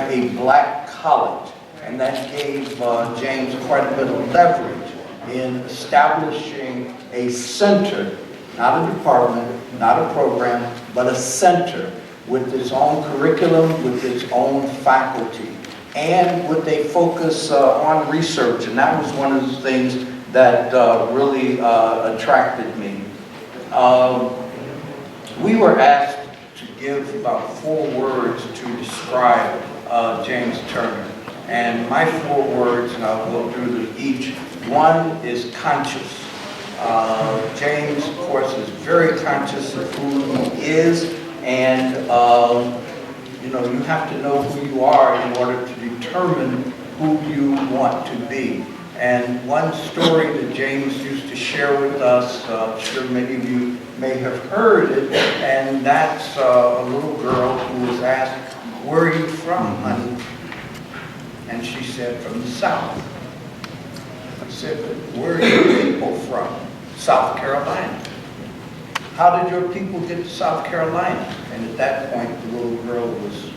a black college, and that gave James quite a bit of leverage in establishing a center, not a department, not a program, but a center with its own curriculum, with its own faculty, and with a focus on research. And that was one of the things that really attracted me. We were asked to give about 4 words to describe James Turner. And my 4 words, and I'll go through them each. One is conscious. James, of course, is very conscious of who he is, and you know, you have to know who you are in order to determine who you want to be. And one story that James used to share with us, I'm sure many of you may have heard it, and that's a little girl who was asked, "Where are you from, honey?" And she said, "From the South." I said, "But where are your people from?" "South Carolina." "How did your people get to South Carolina?" And at that point, the little girl was,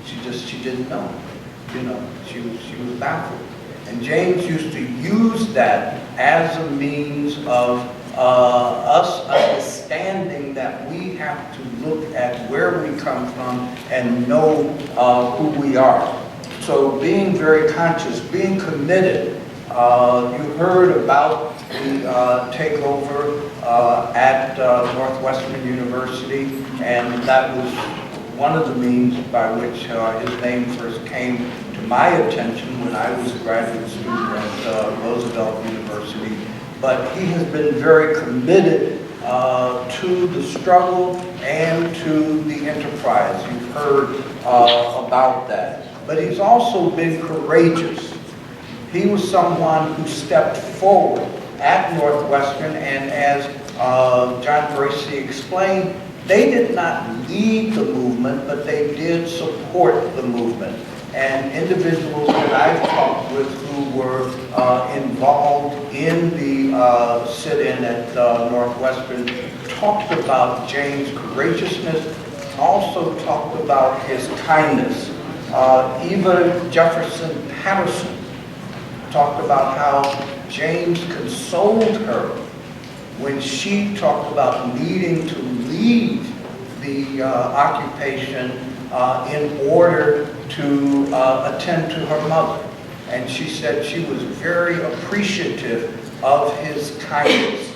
she didn't know. You know, she was baffled. And James used to use that as a means of us understanding that we have to look at where we come from and know who we are. So being very conscious, being committed. You heard about the takeover at Northwestern University, and that was one of the means by which his name first came to my attention when I was a graduate student at Roosevelt University. But he has been very committed to the struggle and to the enterprise. You've heard about that. But he's also been courageous. He was someone who stepped forward at Northwestern, and as John Bracy explained, they did not lead the movement, but they did support the movement. And individuals that I've talked with who were involved in the sit-in at Northwestern talked about James' courageousness, also talked about his kindness. Eva Jefferson Patterson talked about how James consoled her when she talked about needing to leave the occupation in order to attend to her mother. And she said she was very appreciative of his kindness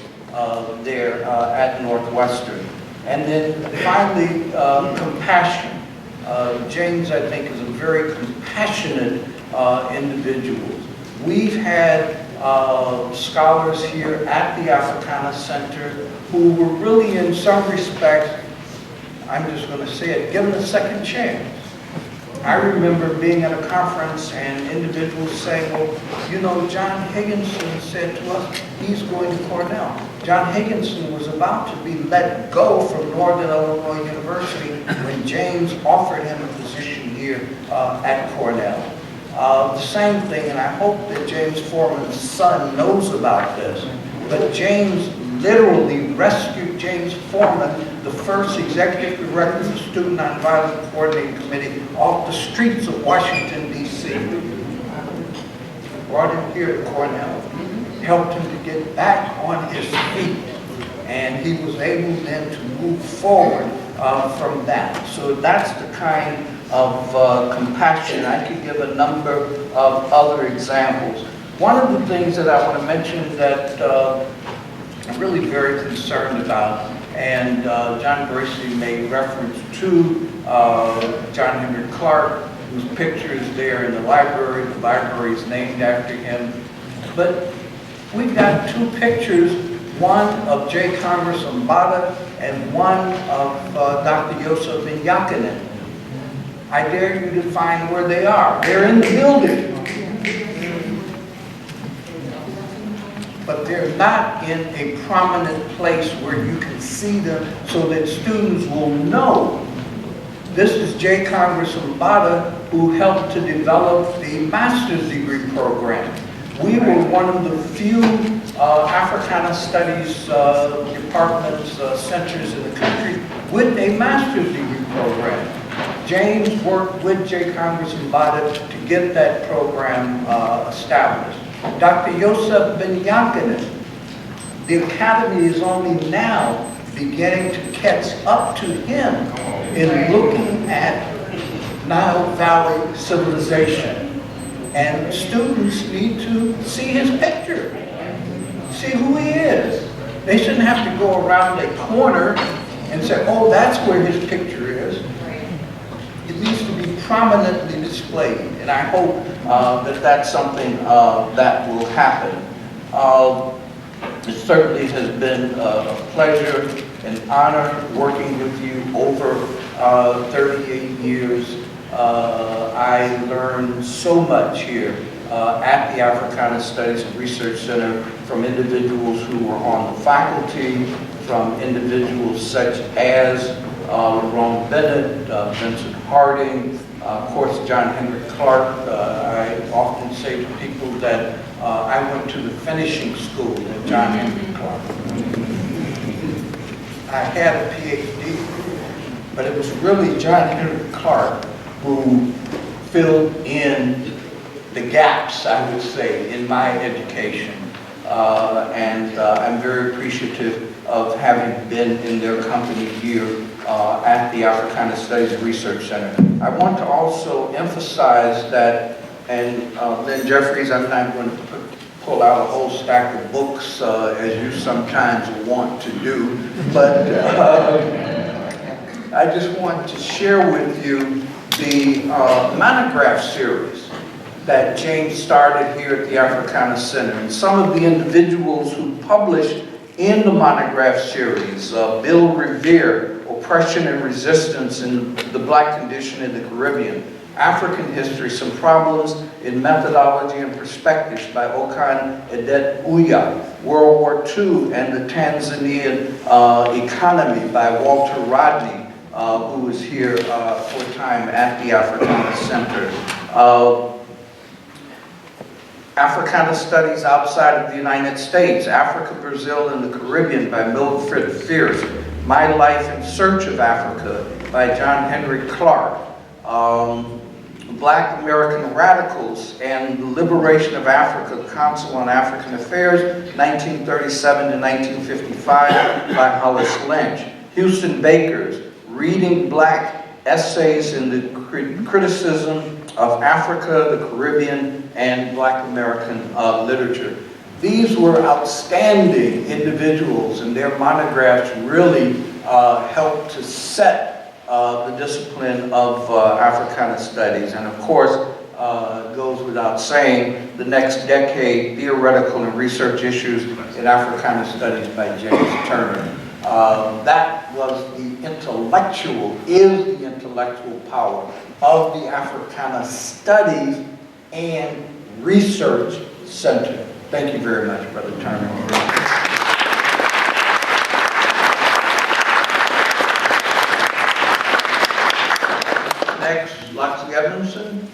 there at Northwestern. And then finally, compassion. James, I think, is a very compassionate individual. We've had scholars here at the Africana Center who were really, in some respects, I'm just going to say it, given a second chance. I remember being at a conference and individuals saying, well, you know, John Higginson said to us, he's going to Cornell. John Higginson was about to be let go from Northern Illinois University when James offered him a position here at Cornell. The same thing, and I hope that James Foreman's son knows about this, but James literally rescued James Foreman, the first executive director of the Student Nonviolent Coordinating Committee, off the streets of Washington, D.C. Brought him here to Cornell, helped him to get back on his feet, and he was able then to move forward from that. So that's the kind of compassion. I could give a number of other examples. One of the things that I want to mention that I'm really very concerned about, and John Bracy made reference to John Henry Clark, whose picture is there in the library. The library is named after him. But we've got 2 pictures, one of J. Congress Mbata and one of Dr. Yosef Yakinen. I dare you to find where they are. They're in the building. But they're not in a prominent place where you can see them so that students will know. This is J. Congress Mbata, who helped to develop the master's degree program. We were one of the few Africana Studies departments, centers in the country with a master's degree program. James worked with J. Congressman Bada to get that program established. Dr. Yosef Ben Yakinen, the Academy is only now beginning to catch up to him in looking at Nile Valley civilization. And students need to see his picture, see who he is. They shouldn't have to go around a corner and say, oh, that's where his picture is. It needs to be prominently displayed, and I hope that that's something that will happen. It certainly has been a pleasure and honor working with you over 38 years. I learned so much here at the Africana Studies and Research Center from individuals who were on the faculty, from individuals such as Ron Bennett, Vincent Harding, of course John Henry Clark. I often say to people that I went to the finishing school at John Henry Clark. I had a PhD, but it was really John Henry Clark who filled in the gaps, I would say, in my education. And I'm very appreciative of having been in their company here at the Africana Studies and Research Center. I want to also emphasize that, and Lynn Jeffries, I'm not going to pull out a whole stack of books as you sometimes want to do, but I just want to share with you the monograph series that James started here at the Africana Center. And some of the individuals who published in the monograph series, Bill Revere, Oppression and Resistance in the Black Condition in the Caribbean, African History, Some Problems in Methodology and Perspectives by Okan Edet Uya, World War II and the Tanzanian Economy by Walter Rodney, who was here for a time at the Africana Center. Africana Studies Outside of the United States, Africa, Brazil, and the Caribbean by Mildred Fierce, My Life in Search of Africa by John Henry Clark, Black American Radicals and the Liberation of Africa, Council on African Affairs, 1937 to 1955 by Hollis Lynch, Houston Baker's Reading Black Essays in the Criticism of Africa, the Caribbean, and Black American literature. These were outstanding individuals, and their monographs really helped to set the discipline of Africana Studies. And of course, it goes without saying, the next decade, Theoretical and Research Issues in Africana Studies by James Turner. That was the intellectual, is the intellectual power of the Africana Studies and Research Center. Thank you very much, Brother Turner. Next, Loxley Edmondson.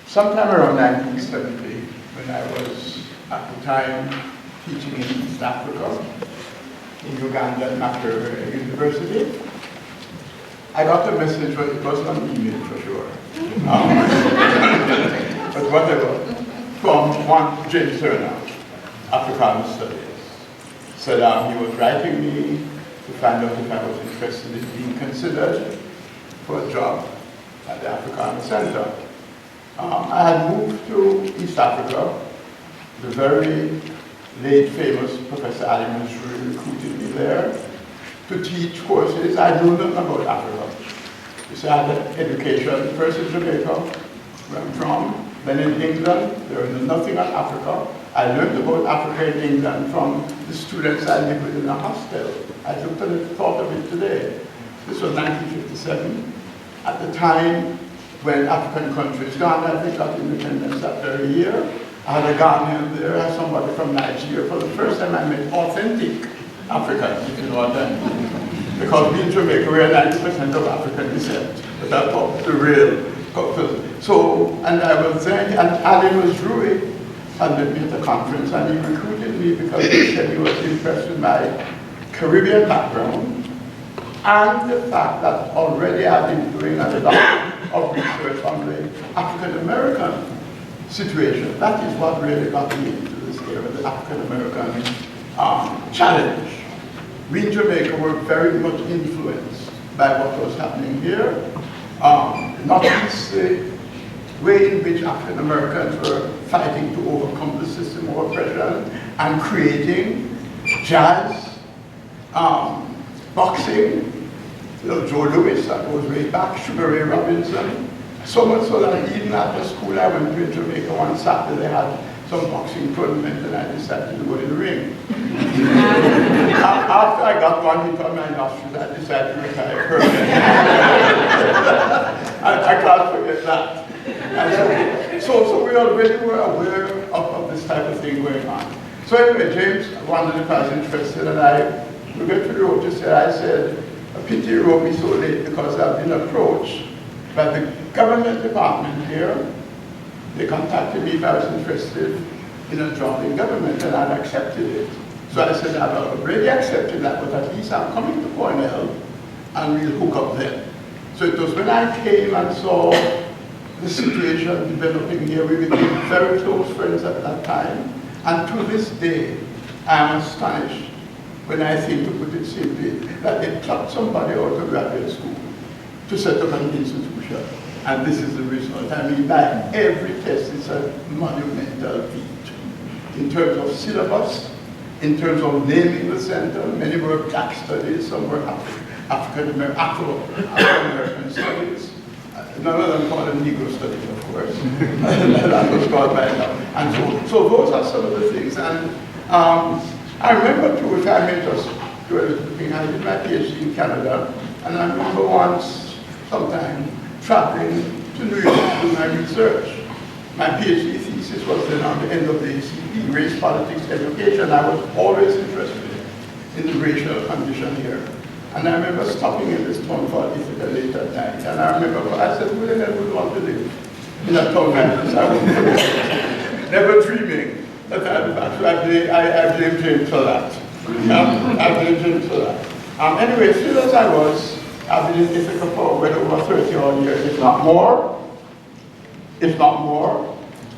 Sometime around 1970, when I was at the time teaching in East Africa, in Uganda at Makerere University, I got a message, but it wasn't an email for sure. But whatever, from one James Turner, Africana Studies. Said he was writing me to find out if I was interested in being considered for a job at the Africana Center. I had moved to East Africa. The very late famous Professor Ali Masruri recruited me there to teach courses. I knew nothing about Africa. So I had education first in Jamaica, where I'm from, then in England. There was nothing on Africa. I learned about Africa in England from the students I lived with in a hostel. I looked at it, thought of it today. This was 1957. At the time, when African countries, Ghana, I think, got independence that very year. I had a Ghanaian there, I had somebody from Nigeria. For the first time, I met authentic Africans, if you know what I mean. Because we in Jamaica, we are 90% of African descent. But I thought the real culture. So, and I was there, and Ali Masruri and met me at the conference, and he recruited me because he said he was impressed with my Caribbean background and the fact that already I've been doing a lot of research on the African American situation. That is what really got me into this area, the African American challenge. We in Jamaica were very much influenced by what was happening here, not least the way in which African Americans were fighting to overcome the system of oppression and creating jazz, boxing, Joe Louis, that goes way back, Sugar Ray Robinson. So much so that even after school I went to Jamaica one Saturday, they had some boxing tournament and I decided to go in the ring. After I got one hit on my nostrils, I decided to retire permanently. I can't forget that. And so we already were aware of this type of thing going on. So anyway, James wondered if I was interested, and we went to the road to say, I said, a pity you wrote me so late because I've been approached by the government department here. They contacted me if I was interested in a job in government, and I'd accepted it. So I said, I've already accepted that, but at least I'm coming to Cornell, and we'll hook up then. So it was when I came and saw the situation developing here, we became very close friends at that time. And to this day, I am astonished when I think, to put it simply, that they plucked somebody out of graduate school to set up an institution. And this is the result. I mean, by every test, it's a monumental feat. In terms of syllabus, in terms of naming the center, many were black studies, some were Afro-American studies. None of them called them Negro studies, of course. That was called by now. And so those are some of the things. And I remember too, if I may just do a little thing, I did my PhD in Canada, and I remember once, sometime, traveling to New York to do my research. My PhD thesis was then on the end of the ACP, Race, Politics, Education. I was always interested in the racial condition here. And I remember stopping in this town called Ithaca late at night. And I remember, I said, who the hell would want to live in a town like this? I wouldn't never dreaming that I blame James for that. I blame James for that. Anyway, still as I was, I've been in Ithaca for well over 30 odd years, if not more.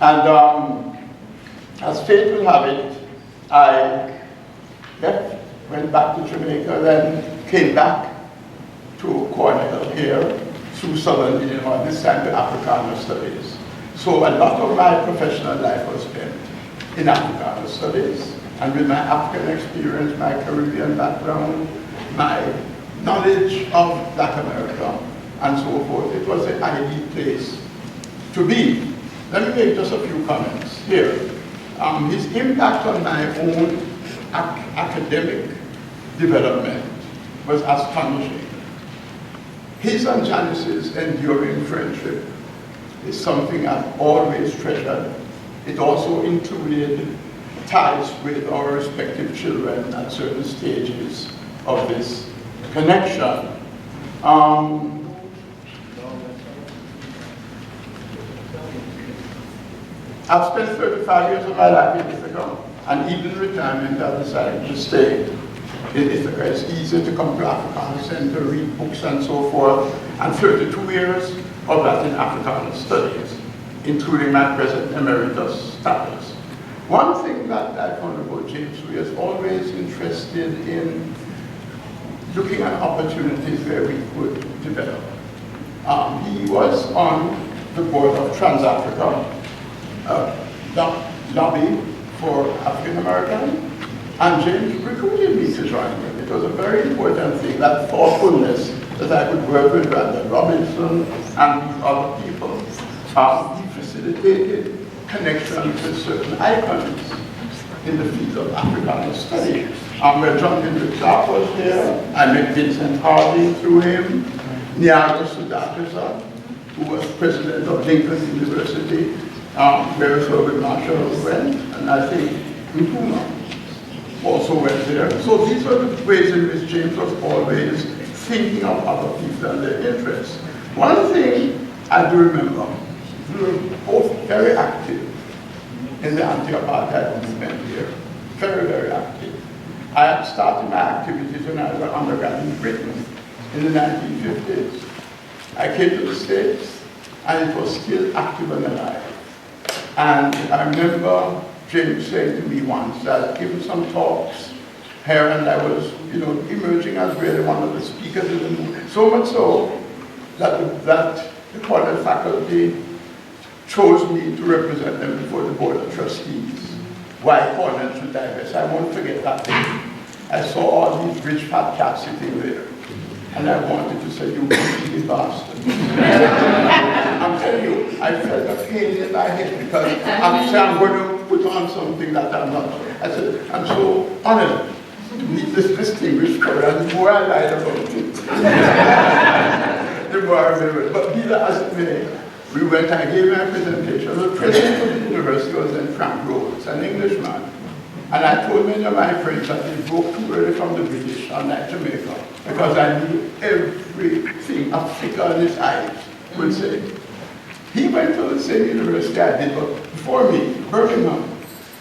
And as fate will have it, I left, went back to Jamaica, then came back to Cornell here through Southern Illinois, this time to Africana studies. So a lot of my professional life was spent in Africana studies, and with my African experience, my Caribbean background, my knowledge of Black America, and so forth, it was the ideal place to be. Let me make just a few comments here. His impact on my own academic development was astonishing. His and Janice's enduring friendship is something I've always treasured. It also included ties with our respective children at certain stages of this connection. I've spent 35 years of my life in Ithaca, and even in retirement I've decided to stay in Ithaca. It's easy to come to Africana Center, read books and so forth, and 32 years of that in Africana studies, including my present emeritus status. One thing that I found about James, who is always interested in looking at opportunities where we could develop. He was on the board of Trans-Africa, lobby for African American, and James recruited me to join him. It was a very important thing, that thoughtfulness that I could work with Brandon Robinson and other people. He facilitated connections with certain icons in the field of Africana study. Where John Henry Clark was there, I met Vincent Harding through him, Nyaga Sudakisa, who was president of Lincoln University, where Thurgood Marshall went, and I think Nkuma also went there. So these were the ways in which James was always thinking of other people and their interests. One thing I do remember, we were both very active in the anti-apartheid movement here. Very, very active. I had started my activities when I was an undergrad in Britain in the 1950s. I came to the States, and it was still active and alive. And I remember James saying to me once that I'd given some talks here, and I was, emerging as really one of the speakers in the movement. So much so that the college faculty chose me to represent them before the Board of Trustees. Why Cornell should divest? I won't forget that day. I saw all these rich fat cats sitting there. And I wanted to say, you greedy bastard. I'm telling you, I felt a pain in my head because I'm going to put on something that I'm not. I said, I'm so honored to meet this distinguished fellow, and the more I lied about it, the more I remember it. But be that as it may, we went, I gave my presentation. The president of the university was then Frank Rhodes, an Englishman. And I told many of my friends that they broke too early from the British, unlike Jamaica, because I knew everything Africa in his eyes would say. He went to the same university I did, but before me, Birmingham.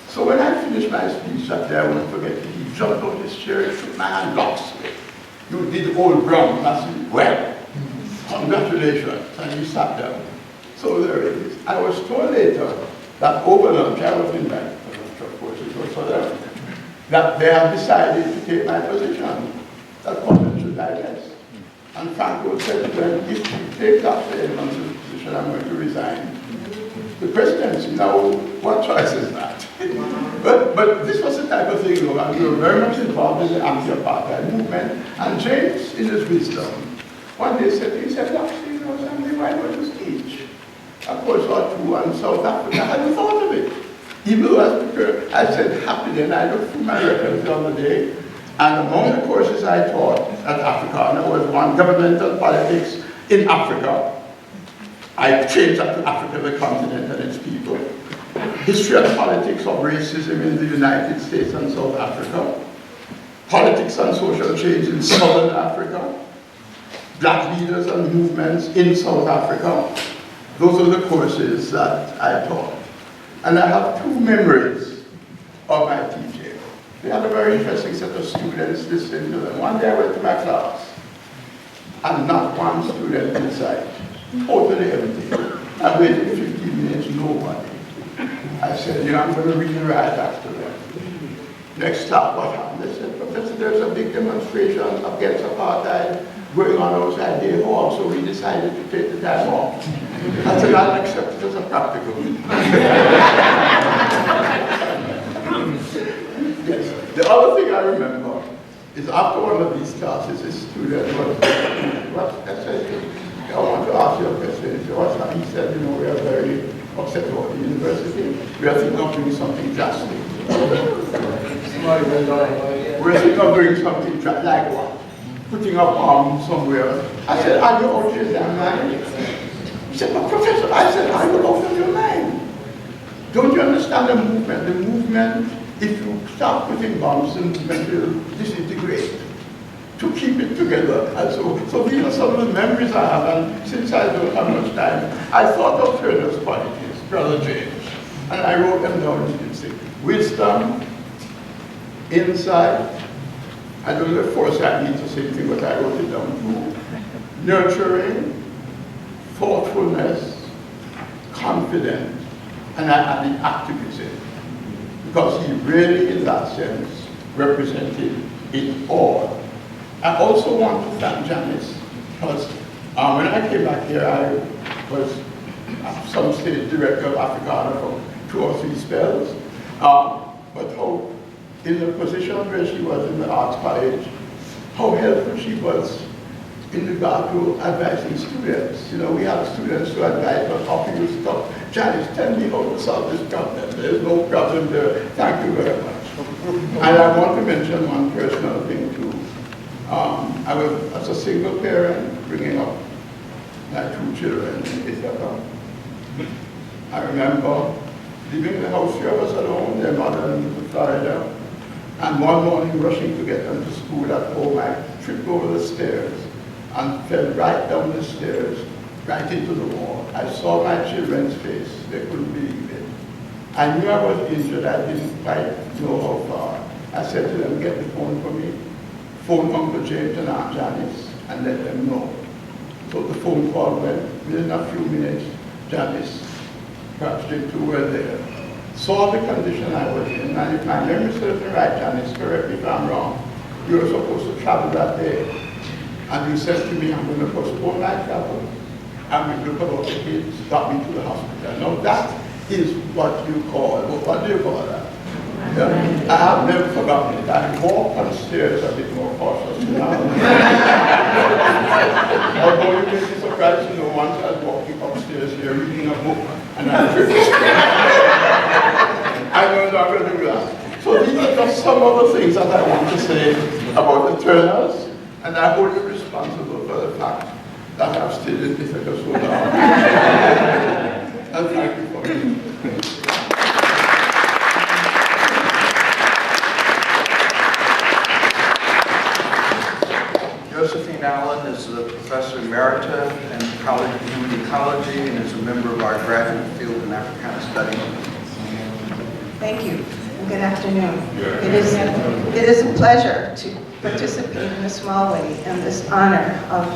So when I finished my speech that day, I won't forget it, he jumped on his chair, shook my hand, locks me. You did old Brown. I said, well, congratulations. And he sat down. So there it is. I was told later that over lunch, I was invited. Of course, it was for them, that they have decided to take my position, that Cornell should divest. And Franco said to them, if you take that position, I'm going to resign the presidency. Now, what choice is that? but this was the type of thing, and we were very much involved in the anti-apartheid movement. And James, in his wisdom, one day said, Sandy, why don't you teach? Of course, or two in South Africa. I hadn't thought of it. Even though I said happily, and I looked through my records the other day, and among the courses I taught at Africana was one, governmental politics in Africa. I changed that to Africa, the continent and its people. History and politics of racism in the United States and South Africa. Politics and social change in Southern Africa. Black leaders and movements in South Africa. Those are the courses that I taught. And I have two memories of my teaching. We had a very interesting set of students listening to them. One day I went to my class, and not one student inside. Totally empty. I waited 15 minutes, nobody. I said, I'm going to read and write after them. Next stop, what happened? They said, Professor, there's a big demonstration against apartheid going on outside the hall, so we decided to take the time off. I said, I'll accept it as a practical. Yes. The other thing I remember is after one of these classes, a student was, I said, I want to ask you a question. He said, what's that? He said, we are very upset about the university. We are thinking of doing something drastic. We're thinking of doing something drastic, like what? Putting a bomb somewhere. I said, are you out of your damn mind? He said, but Professor, I said, are you out of your mind? Don't you understand the movement? The movement, if you start putting bombs, the movement will disintegrate. To keep it together. And so these are some of the memories I have, and since I don't have much time, I thought of Turner's qualities, Brother James, and I wrote them down. You can see wisdom, insight. I don't know if foresight means the same thing, but I wrote it down too. Nurturing, thoughtfulness, confidence, and I added activism, because he really, in that sense, represented it all. I also want to thank Janice, because when I came back here, I was at some stage director of Africana for 2 or 3 spells. But how, in the position where she was in the Arts College, how helpful she was in regard to advising students. We have students who advise us how to use stuff. Janice, tell me how to solve this problem. There's no problem there. Thank you very much. And I want to mention one personal thing too. I was, as a single parent, bringing up my 2 children in Ithaca. I remember leaving the house, 3 of us alone, their mother in Florida, and one morning rushing to get them to school at home. I tripped over the stairs and fell right down the stairs, right into the wall. I saw my children's face. They couldn't believe it. I knew I was injured. I didn't quite know how far. I said to them, get the phone for me. Phone Uncle James and Aunt Janice and let them know. So the phone call went. Within a few minutes, Janice, perhaps they two were there, saw the condition I was in, and if my memory serves me right, Janice, correct me if I'm wrong, you were supposed to travel that day. And he said to me, I'm going to postpone my travel. I'm going to look about the kids, got me to the hospital. Now that is what you call, what do you call that? Yeah. I have never forgotten it. I walk on the stairs a bit more cautious now. Although you may be surprised to know, once I was walking upstairs here reading a book and I tripped. I no longer do that. So these are just some of the things that I want to say about the Turners, and I hold you responsible for the fact that I've stayed in Ithaca so long. And thank you for me. Josephine Allen is the Professor Emerita in College of Human Ecology and is a member of our graduate field in Africana Studies. Thank you. Good afternoon. It is a pleasure to participate in a small way in this honor of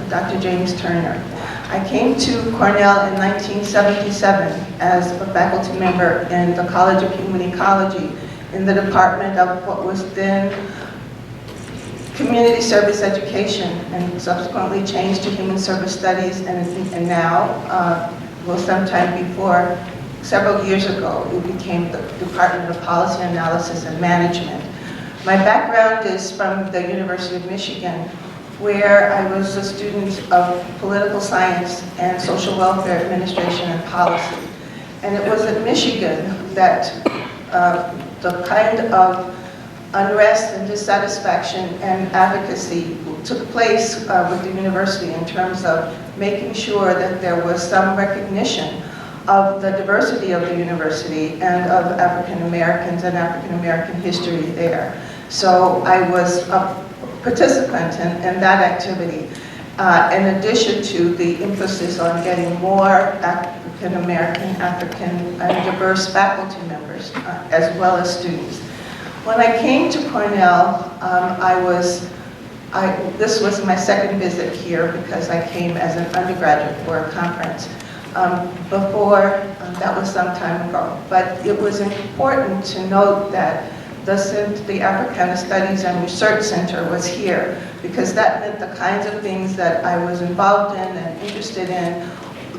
Dr. James Turner. I came to Cornell in 1977 as a faculty member in the College of Human Ecology in the department of what was then Community Service Education, and subsequently changed to Human Service Studies, and now, well, sometime before, several years ago, it became the Department of Policy Analysis and Management. My background is from the University of Michigan, where I was a student of political science and social welfare administration and policy. And it was at Michigan that the kind of unrest and dissatisfaction and advocacy took place with the university in terms of making sure that there was some recognition of the diversity of the university and of African Americans and African American history there. So I was a participant in that activity, in addition to the emphasis on getting more African American, African and diverse faculty members, as well as students. When I came to Cornell, this was my second visit here because I came as an undergraduate for a conference. That was some time ago. But it was important to note that the Africana Studies and Research Center was here because that meant the kinds of things that I was involved in and interested in,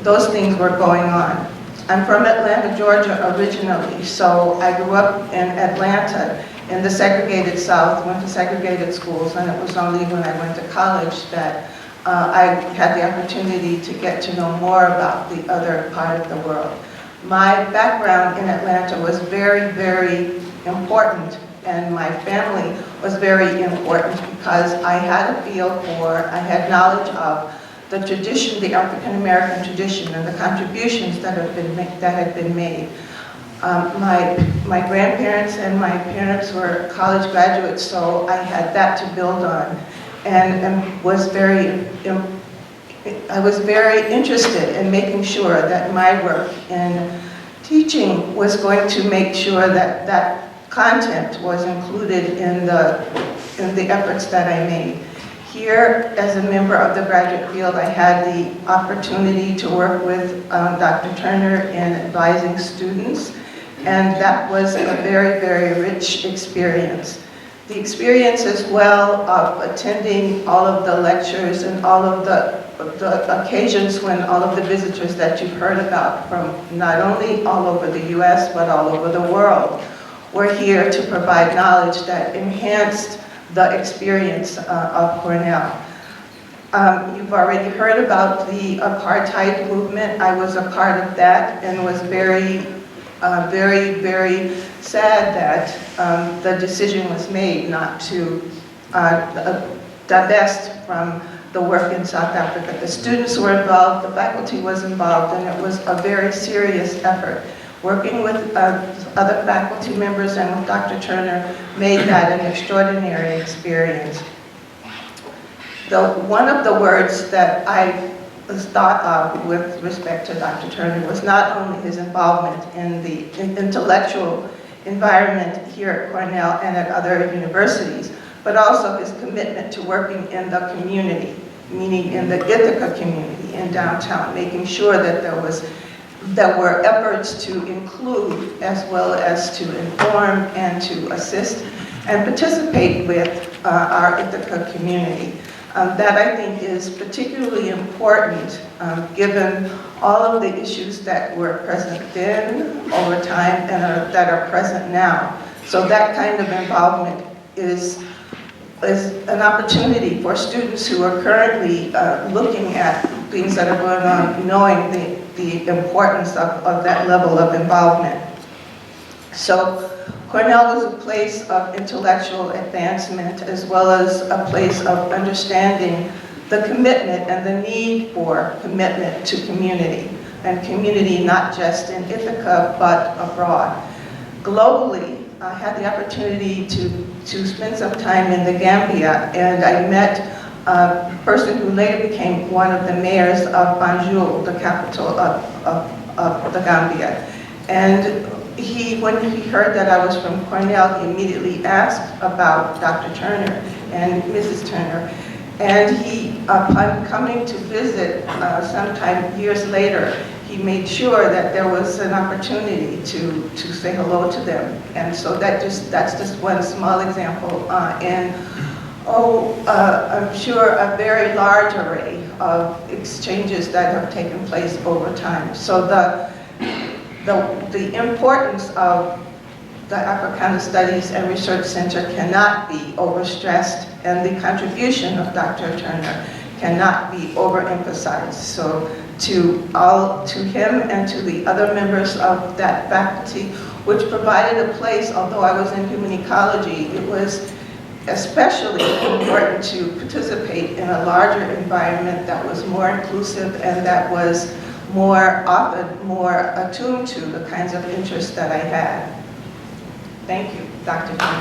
those things were going on. I'm from Atlanta, Georgia originally, so I grew up in Atlanta in the segregated South, went to segregated schools, and it was only when I went to college that I had the opportunity to get to know more about the other part of the world. My background in Atlanta was very, very important, and my family was very important because I had a feel for, I had knowledge of the tradition, the African American tradition, and the contributions that had been made. My grandparents and my parents were college graduates, so I had that to build on, and I was very interested in making sure that my work in teaching was going to make sure that that content was included in the efforts that I made. Here, as a member of the graduate field, I had the opportunity to work with Dr. Turner in advising students, and that was a very, very rich experience. The experience as well of attending all of the lectures and all of the occasions when all of the visitors that you've heard about from not only all over the US, but all over the world, were here to provide knowledge that enhanced the experience of Cornell. You've already heard about the apartheid movement. I was a part of that and was very, very sad that the decision was made not to divest from the work in South Africa. The students were involved, the faculty was involved, and it was a very serious effort. Working with other faculty members and with Dr. Turner made that an extraordinary experience. One of the words that I was thought of with respect to Dr. Turner was not only his involvement in the intellectual environment here at Cornell and at other universities, but also his commitment to working in the community, meaning in the Ithaca community in downtown, making sure that there were efforts to include as well as to inform and to assist and participate with our Ithaca community. That I think is particularly important given all of the issues that were present then over time and that are present now. So that kind of involvement is an opportunity for students who are currently looking at things that are going on, knowing the importance of that level of involvement. So Cornell was a place of intellectual advancement as well as a place of understanding the commitment and the need for commitment to community, and community not just in Ithaca but abroad. Globally, I had the opportunity to spend some time in the Gambia, and I met a person who later became one of the mayors of Banjul, the capital of the Gambia. And when he heard that I was from Cornell, he immediately asked about Dr. Turner and Mrs. Turner. And he, upon coming to visit sometime years later, he made sure that there was an opportunity to say hello to them. And so that's just one small example. I'm sure a very large array of exchanges that have taken place over time. So the importance of the Africana Studies and Research Center cannot be overstressed, and the contribution of Dr. Turner cannot be overemphasized. So to him and to the other members of that faculty, which provided a place, although I was in human ecology, it was especially important to participate in a larger environment that was more inclusive and that was more attuned to the kinds of interests that I had. Thank you, Dr. Turner.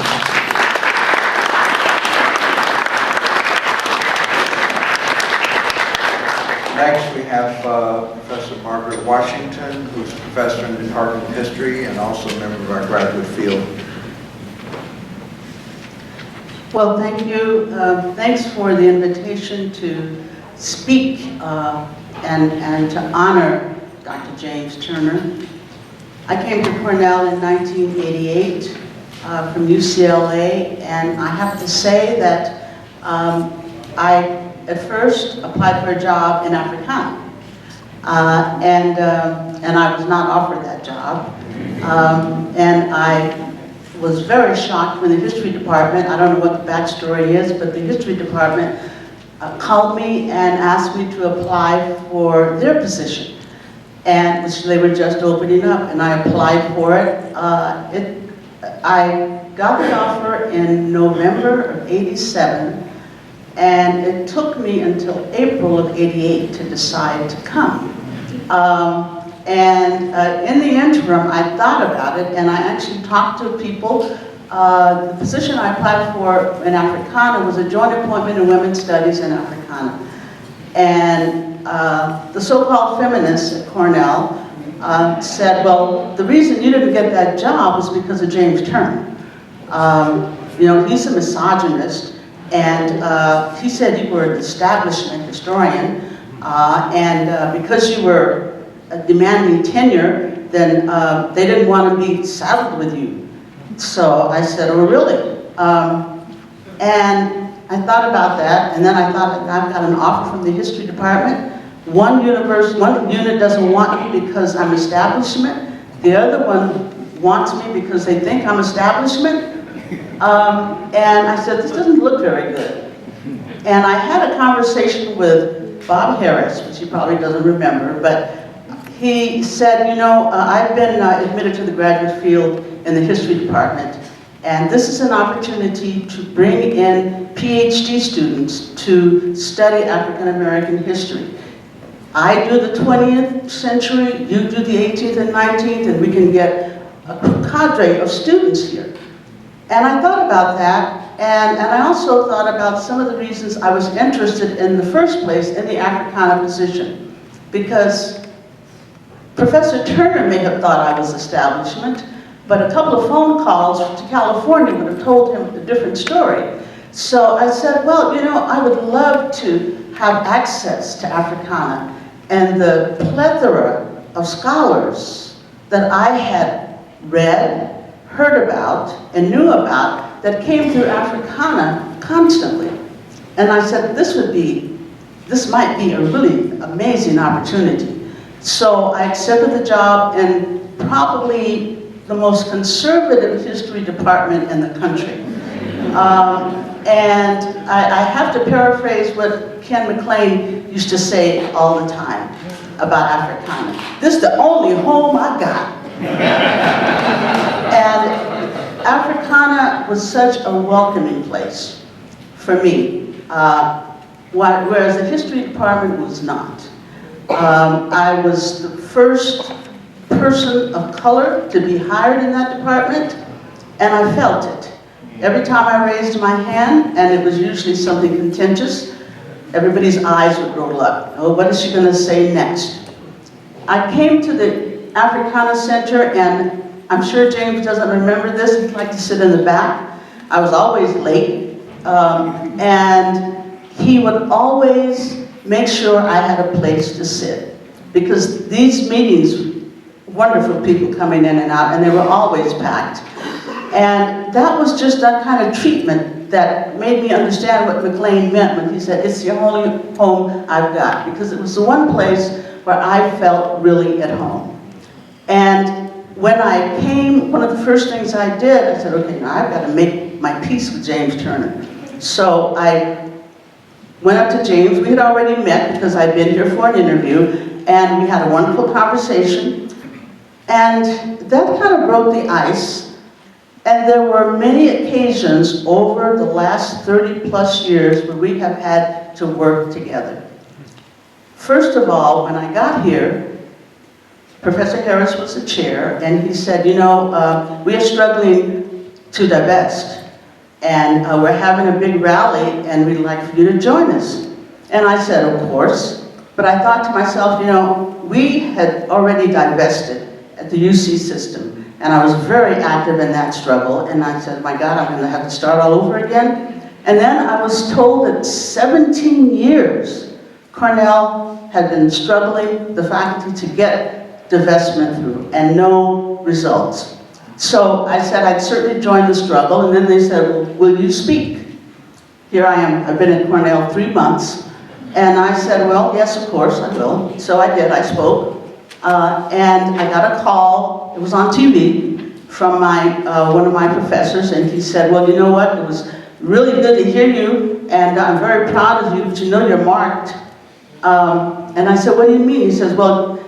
Next, we have Professor Margaret Washington, who's a professor in the Department of History and also a member of our graduate field. Well, thank you. Thanks for the invitation to speak and to honor Dr. James Turner. I came to Cornell in 1988 from UCLA, and I have to say that I at first applied for a job in Africana, and I was not offered that job, and I was very shocked when the history department, I don't know what the backstory is, but the history department called me and asked me to apply for their position, and which they were just opening up, and I applied for it. I got the offer in November of '87, and it took me until April of '88 to decide to come. In the interim, I thought about it, and I actually talked to people. The position I applied for in Africana was a joint appointment in women's studies in Africana. And the so-called feminists at Cornell said, well, the reason you didn't get that job was because of James Turner. You know, he's a misogynist, and he said you were an establishment historian, and because you were demanding tenure, then they didn't want to be saddled with you. So I said, oh, really? And I thought about that, and then I thought, I've got an offer from the history department. One unit doesn't want me because I'm establishment. The other one wants me because they think I'm establishment. And I said, this doesn't look very good. And I had a conversation with Bob Harris, which he probably doesn't remember, but he said, you know, I've been admitted to the graduate field in the history department, and this is an opportunity to bring in PhD students to study African American history. I do the 20th century, you do the 18th and 19th, and we can get a cadre of students here. And I thought about that, and I also thought about some of the reasons I was interested in the first place in the Africana position. Because Professor Turner may have thought I was establishment, but a couple of phone calls to California would have told him a different story. So I said, well, you know, I would love to have access to Africana, and the plethora of scholars that I had read, heard about, and knew about that came through Africana constantly. And I said, this might be a really amazing opportunity. So I accepted the job in probably the most conservative history department in the country. And I have to paraphrase what Ken McLean used to say all the time about Africana. This is the only home I got. And Africana was such a welcoming place for me, whereas the history department was not. I was the first person of color to be hired in that department, and I felt it. Every time I raised my hand, and it was usually something contentious, everybody's eyes would roll up. Oh, what is she going to say next? I came to the Africana Center, and I'm sure James doesn't remember this. He'd like to sit in the back. I was always late, and he would always make sure I had a place to sit. Because these meetings, wonderful people coming in and out, and they were always packed. And that was just that kind of treatment that made me understand what McLean meant when he said, it's the only home I've got. Because it was the one place where I felt really at home. And when I came, one of the first things I did, I said, okay, now I've got to make my peace with James Turner. So I went up to James. We had already met because I'd been here for an interview, and we had a wonderful conversation. And that kind of broke the ice. And there were many occasions over the last 30 plus years where we have had to work together. First of all, when I got here, Professor Harris was the chair, and he said, you know, we are struggling to divest, and we're having a big rally, and we'd like for you to join us. And I said, of course, but I thought to myself, you know, we had already divested at the UC system, and I was very active in that struggle, and I said, my God, I'm going to have to start all over again. And then I was told that 17 years Cornell had been struggling, the faculty, to get divestment through, and no results. So I said I'd certainly join the struggle, and then they said, well, will you speak? Here I am, I've been at Cornell 3 months, and I said, well, yes, of course, I will. So I did, I spoke, and I got a call, it was on TV, from one of my professors, and he said, well, you know what, it was really good to hear you, and I'm very proud of you, but you know you're marked. And I said, what do you mean? He says, well,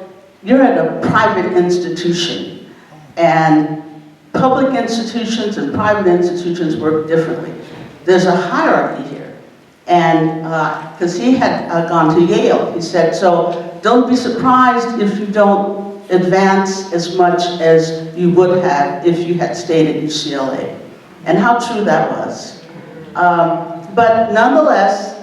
you're at a private institution, and public institutions and private institutions work differently. There's a hierarchy here, and because he had gone to Yale, he said, so don't be surprised if you don't advance as much as you would have if you had stayed at UCLA. And how true that was. But nonetheless,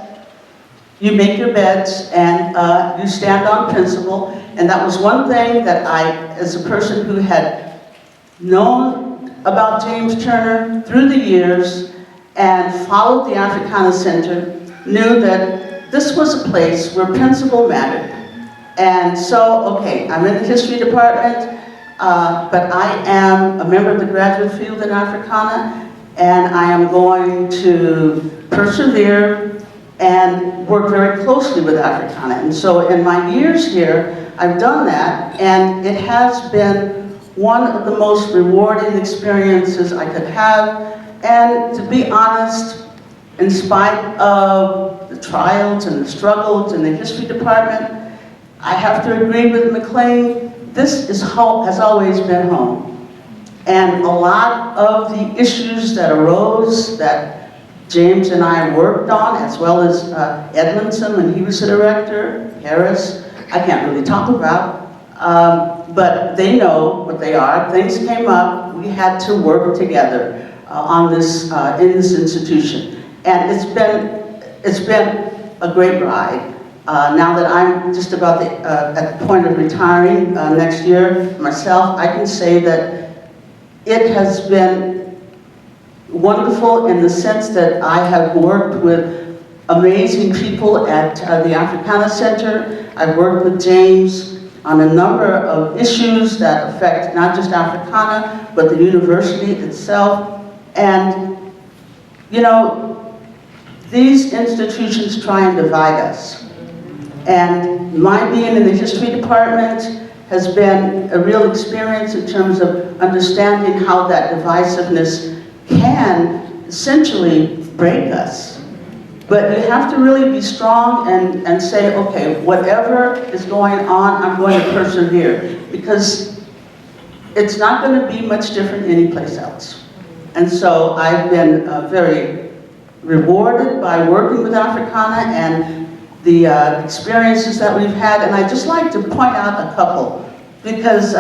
you make your beds, and you stand on principle. And that was one thing that I, as a person who had known about James Turner through the years and followed the Africana Center, knew that this was a place where principle mattered. And so, okay, I'm in the history department, but I am a member of the graduate field in Africana, and I am going to persevere and work very closely with Africana. And so in my years here, I've done that, and it has been one of the most rewarding experiences I could have. And to be honest, in spite of the trials and the struggles in the history department, I have to agree with McLean, this is has always been home. And a lot of the issues that arose that James and I worked on, as well as Edmondson when he was the director, Harris, I can't really talk about, but they know what they are. Things came up, we had to work together. on this, in this institution. And it's been a great ride. Now that I'm just about at the point of retiring next year myself, I can say that it has been wonderful in the sense that I have worked with amazing people at the Africana Center. I've worked with James on a number of issues that affect not just Africana, but the university itself. And, you know, these institutions try and divide us. And my being in the history department has been a real experience in terms of understanding how that divisiveness can essentially break us. But you have to really be strong and say, okay, whatever is going on, I'm going to persevere, because it's not going to be much different anyplace else. And so I've been very rewarded by working with Africana and the experiences that we've had. And I'd just like to point out a couple, because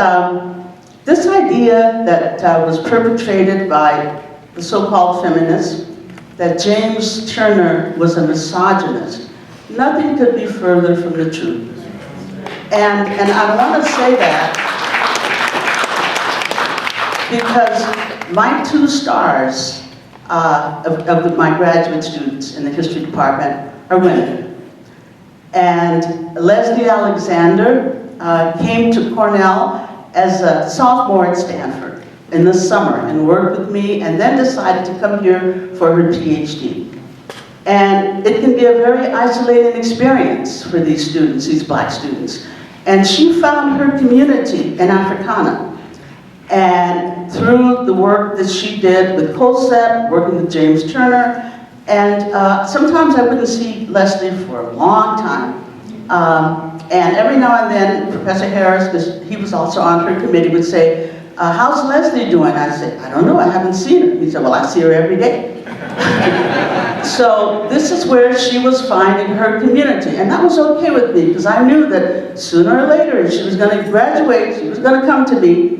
this idea that was perpetrated by the so-called feminists, that James Turner was a misogynist, nothing could be further from the truth. And I want to say that because my 2 stars of my graduate students in the history department are women. And Leslie Alexander came to Cornell as a sophomore at Stanford in the summer and worked with me, and then decided to come here for her PhD. And it can be a very isolating experience for these students, these black students. And she found her community in Africana. And through the work that she did with COSEP, working with James Turner, and sometimes I wouldn't see Leslie for a long time. And every now and then, Professor Harris, because he was also on her committee, would say, how's Leslie doing? I said, I don't know, I haven't seen her. He said, well, I see her every day. So this is where she was finding her community. And that was okay with me, because I knew that sooner or later she was going to graduate, she was going to come to me.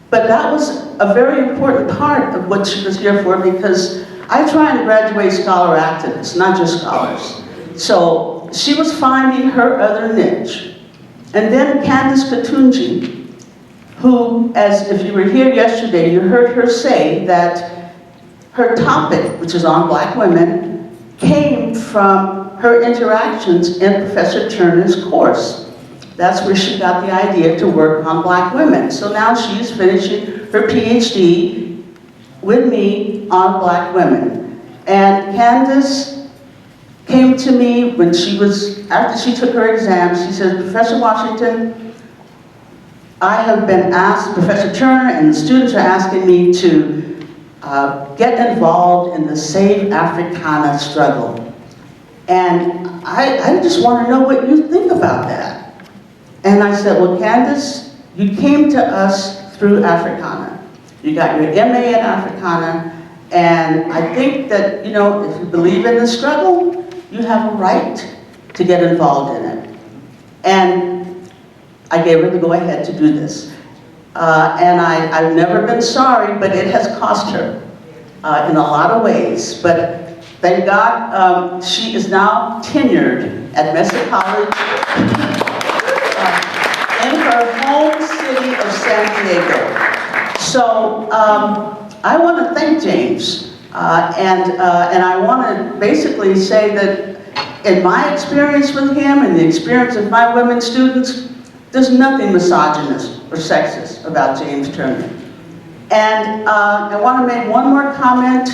But that was a very important part of what she was here for, because I try and graduate scholar activists, not just scholars. So she was finding her other niche. And then Candace Katunji, who, as if you were here yesterday, you heard her say that her topic, which is on black women, came from her interactions in Professor Turner's course. That's where she got the idea to work on black women. So now she's finishing her PhD with me on black women. And Candace came to me when after she took her exam, she said, Professor Washington, I have been asked, Professor Turner and the students are asking me to get involved in the Save Africana struggle. And I just want to know what you think about that. And I said, well, Candace, you came to us through Africana. You got your MA in Africana, and I think that, you know, if you believe in the struggle, you have a right to get involved in it. And I gave her the go-ahead to do this. And I've never been sorry, but it has cost her in a lot of ways. But thank God, she is now tenured at Mesa College in her home city of San Diego. So I want to thank James, and I want to basically say that in my experience with him and the experience of my women students, there's nothing misogynist or sexist about James Turner. And I want to make one more comment.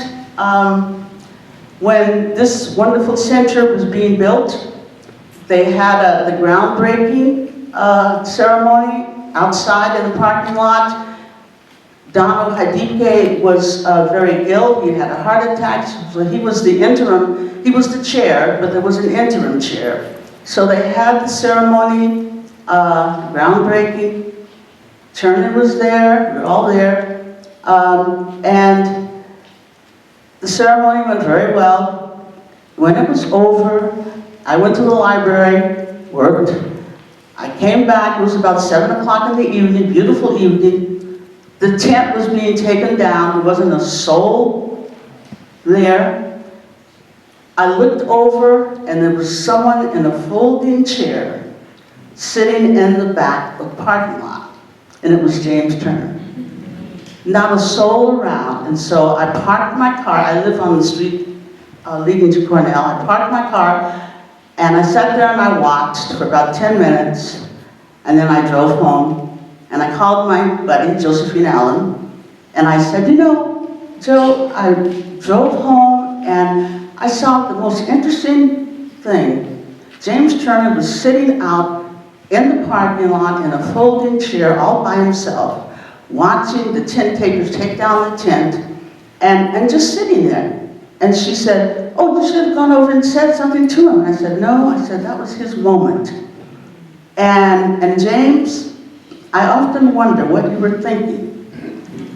When this wonderful center was being built, they had the groundbreaking ceremony outside in the parking lot. Donald Hadike was very ill. He had a heart attack, so he was the interim. He was the chair, but there was an interim chair. So they had the ceremony, groundbreaking. Turner was there, we were all there. And the ceremony went very well. When it was over, I went to the library, worked. I came back, it was about 7 o'clock in the evening, beautiful evening. The tent was being taken down. There wasn't a soul there. I looked over and there was someone in a folding chair sitting in the back of the parking lot. And it was James Turner. Not a soul around. And so I parked my car. I live on the street leading to Cornell. I parked my car and I sat there and I watched for about 10 minutes. And then I drove home. And I called my buddy, Josephine Allen, and I said, you know, Joe, I drove home and I saw the most interesting thing. James Turner was sitting out in the parking lot in a folding chair all by himself, watching the tent takers take down the tent and just sitting there. And she said, oh, you should have gone over and said something to him. And I said, no, I said, that was his moment. And James, I often wonder what you were thinking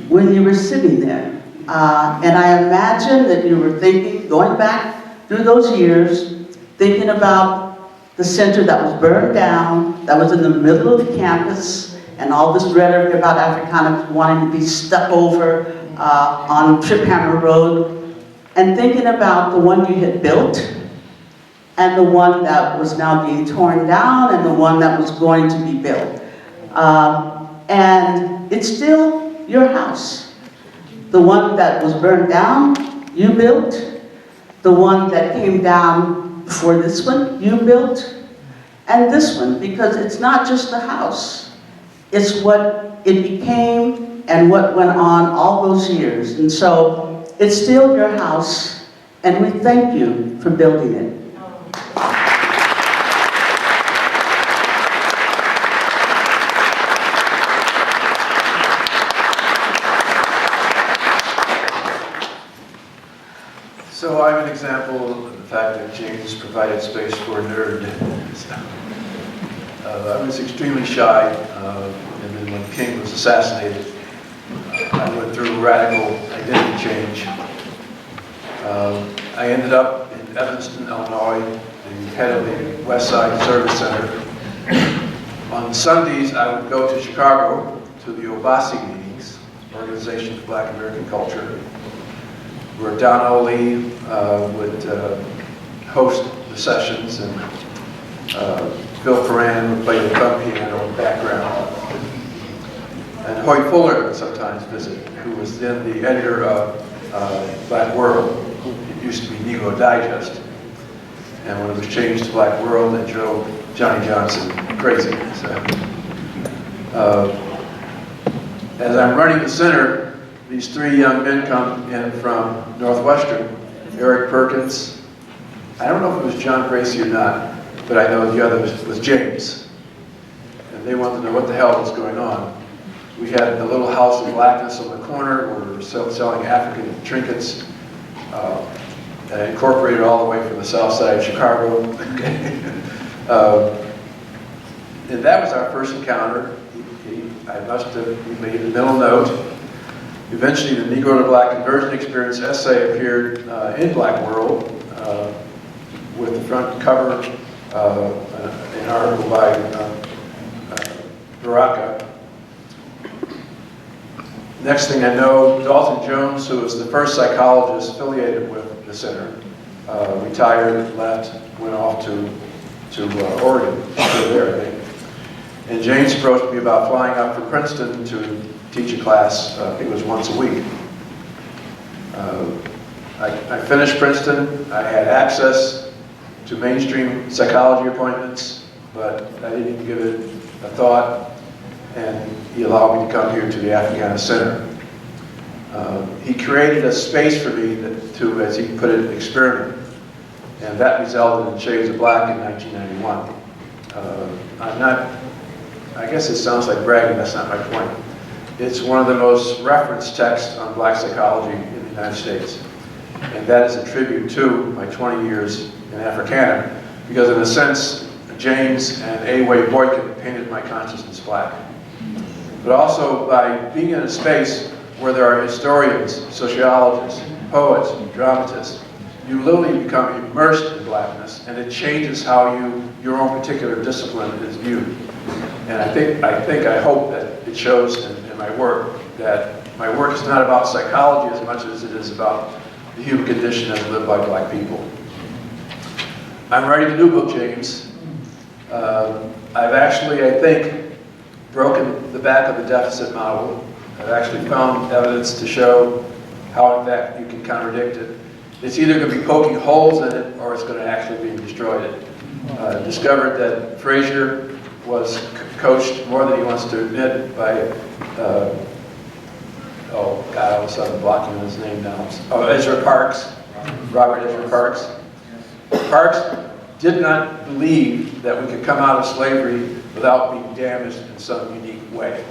when you were sitting there. And I imagine that you were thinking, going back through those years, thinking about the center that was burned down, that was in the middle of the campus, and all this rhetoric about Africana wanting to be stuck over on Trip Hammer Road, and thinking about the one you had built, and the one that was now being torn down, and the one that was going to be built. And it's still your house. The one that was burned down, you built. The one that came down before this one, you built. And this one, because it's not just the house. It's what it became and what went on all those years. And so it's still your house, and we thank you for building it. So I'm an example of the fact that James provided space for a nerd. I was extremely shy, and then when King was assassinated, I went through a radical identity change. I ended up in Evanston, Illinois, the head of the West Side Service Center. On Sundays, I would go to Chicago to the OBASI meetings, Organization for Black American Culture, where Don Oley would host the sessions, and Phil Peran would play the drum piano in the background. And Hoyt Fuller would sometimes visit, who was then the editor of Black World. It used to be Negro Digest. And when it was changed to Black World, it drove Johnny Johnson crazy. So, as I'm running the center, these three young men come in from Northwestern, Eric Perkins. I don't know if it was John Gracie or not, but I know the other was James. And they wanted to know what the hell was going on. We had the little house of blackness on the corner where we were selling African trinkets, and incorporated all the way from the south side of Chicago. And that was our first encounter. He made a mental note. Eventually, the Negro to Black Conversion Experience essay appeared in Black World with the front cover, an article by Baraka. Next thing I know, Dalton Jones, who was the first psychologist affiliated with the center, retired, left, went off to Oregon, still there, I think. And James approached me about flying up from Princeton to teach a class. I think it was once a week. I finished Princeton. I had access to mainstream psychology appointments, but I didn't even give it a thought, and he allowed me to come here to the Africana Center. He created a space for me to, as he put it, experiment, and that resulted in Shades of Black in 1991. I guess it sounds like bragging, that's not my point. It's one of the most referenced texts on black psychology in the United States. And that is a tribute to my 20 years in Africana, because in a sense, James and A. Boykin painted my consciousness black. But also by being in a space where there are historians, sociologists, poets, and dramatists, you literally become immersed in blackness, and it changes how your own particular discipline is viewed. And I hope that it shows in my work. that my work is not about psychology as much as it is about the human condition as lived by black people. I'm writing a new book, James. I've actually, I think, broken the back of the deficit model. I've actually found evidence to show how, in fact, you can contradict it. It's either going to be poking holes in it, or it's going to actually be destroyed it. Discovered that Frazier was coached more than he wants to admit by, oh God, all of a sudden blocking his name now. Oh, Ezra Parks, Robert Ezra Parks. Parks did not believe that we could come out of slavery without being damaged in some unique way.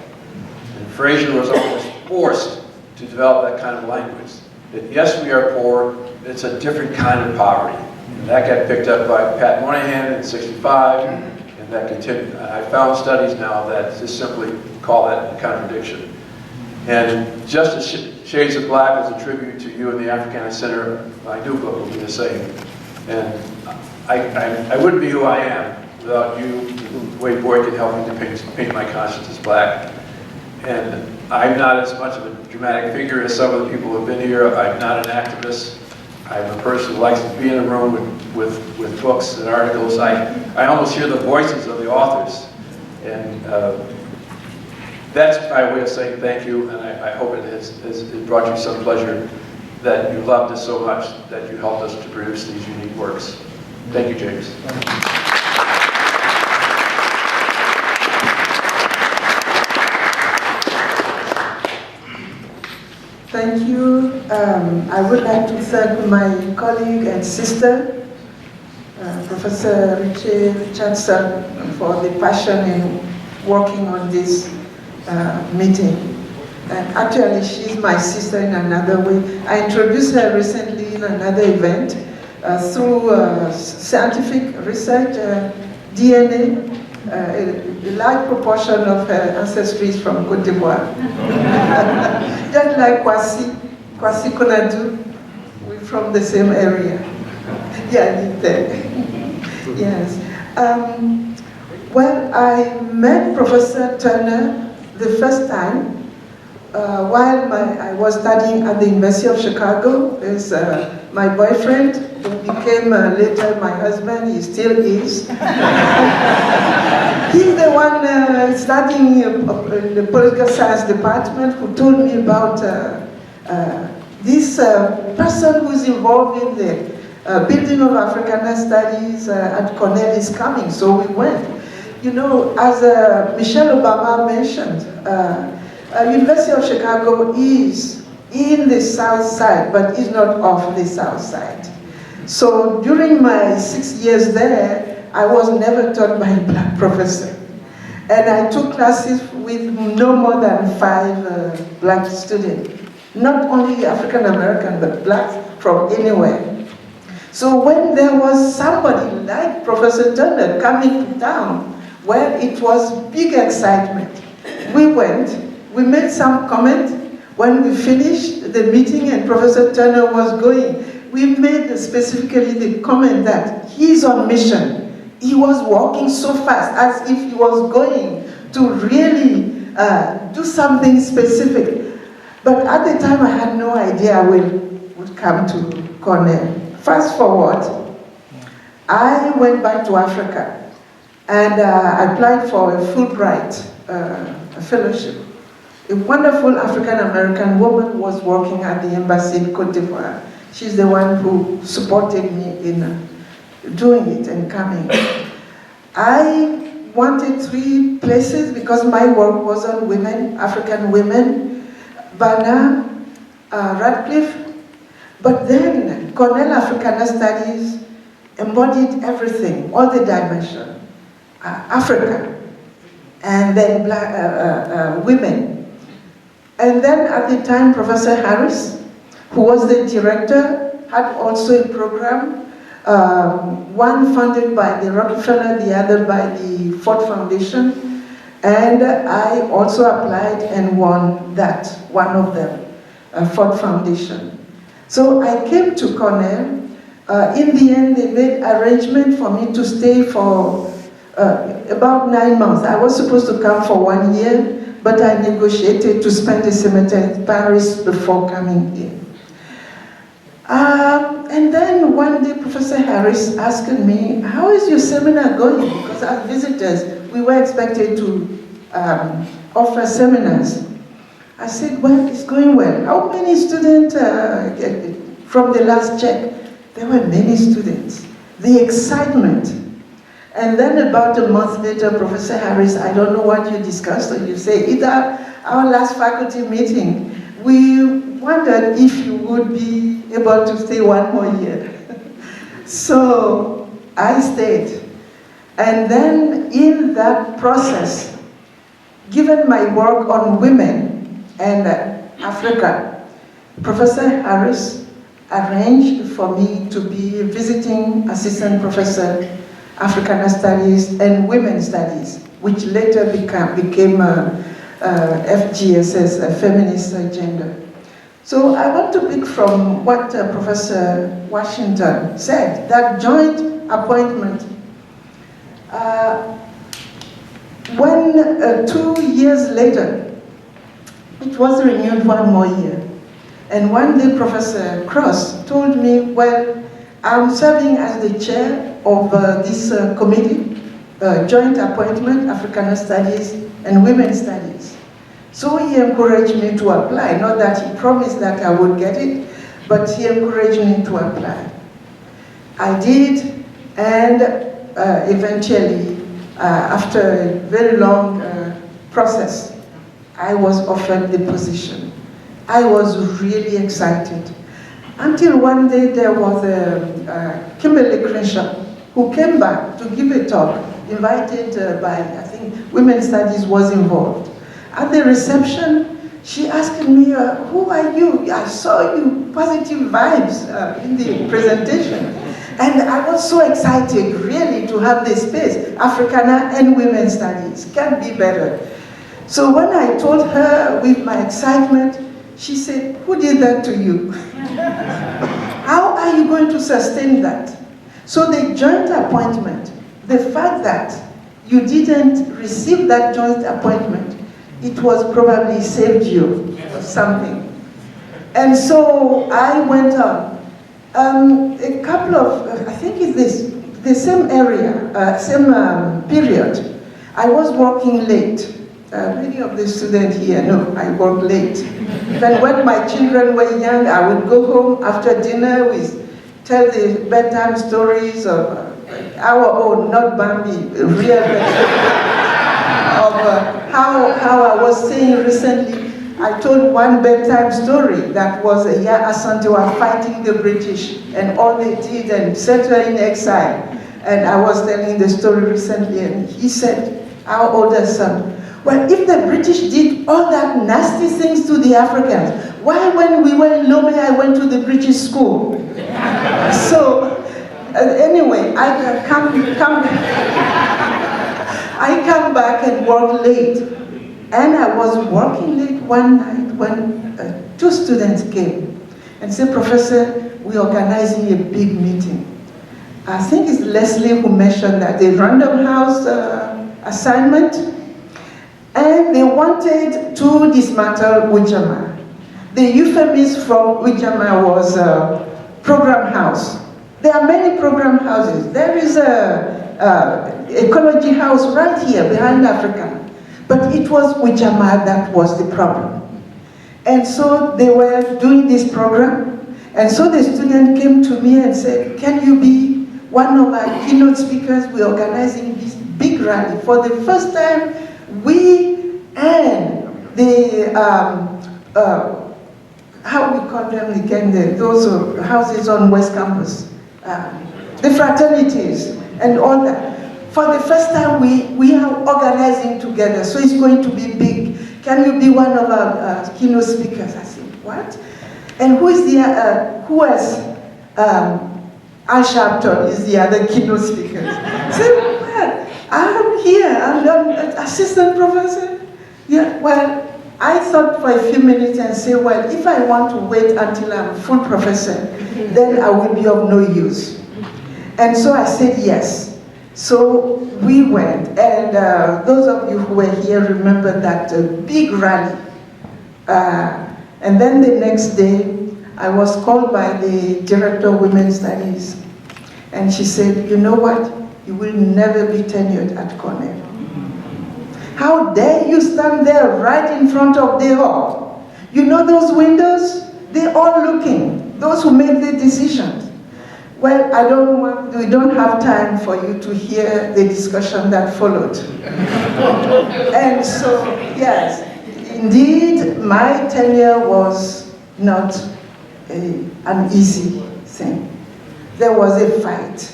And Frazier was almost forced to develop that kind of language. That yes, we are poor, it's a different kind of poverty. And that got picked up by Pat Moynihan in '65, and that continued. I found studies now that just simply call that a contradiction. And just as Shades of Black was a tribute to you and the Africana Center, my new book will be the same. And I wouldn't be who I am without you, Wade Boykin, helping to paint my conscience as black. And I'm not as much of a dramatic figure as some of the people who have been here. I'm not an activist. I'm a person who likes to be in a room with books and articles. I almost hear the voices of the authors. And that's my way of saying thank you, and I hope it has brought you some pleasure that you loved us so much that you helped us to produce these unique works. Thank you, James. Thank you. I would like to thank my colleague and sister, Professor Richardson, for the passion in working on this meeting. And actually, she's my sister in another way. I introduced her recently in another event through scientific research, DNA. A large proportion of her ancestry is from Côte d'Ivoire. Just like Kwasi Konadu, we're from the same area. Yeah, yes. Well, I met Professor Turner the first time while I was studying at the University of Chicago. Is my boyfriend, who became later my husband. He still is. He's the one studying in the political science department who told me about this person who's involved in the building of Africana studies at Cornell is coming. So we went. You know, as Michelle Obama mentioned, University of Chicago is in the South Side, but is not off the South Side. So during my 6 years there, I was never taught by a black professor. And I took classes with no more than 5 black students. Not only African American, but blacks from anywhere. So when there was somebody like Professor Turner coming to town, well, it was big excitement. We went, we made some comment. When we finished the meeting and Professor Turner was going, we made specifically the comment that he's on mission. He was walking so fast as if he was going to really do something specific. But at the time I had no idea I would come to Cornell. Fast forward, I went back to Africa and I applied for a Fulbright fellowship. A wonderful African-American woman was working at the embassy in Côte d'Ivoire. She's the one who supported me in doing it and coming. I wanted 3 places because my work was on women, African women, Bana, Radcliffe, but then Cornell Africana Studies embodied everything, all the dimensions, Africa, and then black women. And then at the time, Professor Harris, who was the director, had also a program, one funded by the Rockefeller, the other by the Ford Foundation. And I also applied and won that, one of them, Ford Foundation. So I came to Cornell. In the end, they made arrangement for me to stay for about 9 months. I was supposed to come for 1 year, but I negotiated to spend the semester in Paris before coming here. And then one day Professor Harris asked me, how is your seminar going? Because as visitors, we were expected to offer seminars. I said, well, it's going well. How many students from the last check? There were many students. The excitement. And then about a month later, Professor Harris, I don't know what you discussed, or you say, it's our last faculty meeting. We wondered if you would be able to stay one more year. So I stayed. And then in that process, given my work on women and Africa, Professor Harris arranged for me to be visiting assistant professor Africana Studies and Women's Studies, which later became FGSS, a feminist agenda. So I want to pick from what Professor Washington said, that joint appointment. When 2 years later, it was renewed one more year. And one day Professor Cross told me, well, I'm serving as the chair of this committee, joint appointment, Africana Studies and Women's Studies. So he encouraged me to apply, not that he promised that I would get it, but he encouraged me to apply. I did, and eventually, after a very long process, I was offered the position. I was really excited. Until one day there was Kimberly Crenshaw, who came back to give a talk, invited by, I think, Women's Studies was involved. At the reception, she asked me, who are you? I saw you, positive vibes in the presentation. And I was so excited, really, to have this space, Africana and Women's Studies. Can't be better. So when I told her with my excitement, she said, who did that to you? How are you going to sustain that? So the joint appointment, the fact that you didn't receive that joint appointment, it was probably saved you of something. And so I went on. A couple of, I think it's the same area, same period, I was working late. Many of the students here know I work late. Even when my children were young, I would go home after dinner, we tell the bedtime stories of our own, not Bambi, real of how I was saying recently. I told one bedtime story that was a year Asante were fighting the British and all they did and sent her in exile. And I was telling the story recently and he said, our older son, well, if the British did all that nasty things to the Africans, why when we were in Lome, I went to the British school? So, anyway, I come back and work late. And I was working late one night when two students came and said, Professor, we're organizing a big meeting. I think it's Leslie who mentioned that, the Random House assignment. And they wanted to dismantle Ujamaa. The euphemism from Ujamaa was program house. There are many program houses. There is a ecology house right here behind Africana. But it was Ujamaa that was the problem. And so they were doing this program. And so the student came to me and said, can you be one of our keynote speakers? We're organizing this big rally. For the first time, we and the, how we call them again, those houses on West Campus, the fraternities and all that. For the first time, we are organizing together, so it's going to be big. Can you be one of our keynote speakers? I said, what? And who is the, who else? Al Sharpton is the other keynote speaker. I said, well, I'm here, I'm an assistant professor. Yeah, well, I thought for a few minutes and said, well, if I want to wait until I'm full professor, then I will be of no use. And so I said yes. So we went, and those of you who were here remember that big rally. And then the next day, I was called by the director of Women's Studies, and she said, you know what? You will never be tenured at Cornell. How dare you stand there right in front of the hall? You know those windows? They're all looking, those who make the decisions. Well, we don't have time for you to hear the discussion that followed. And so, yes, indeed, my tenure was not an easy thing. There was a fight.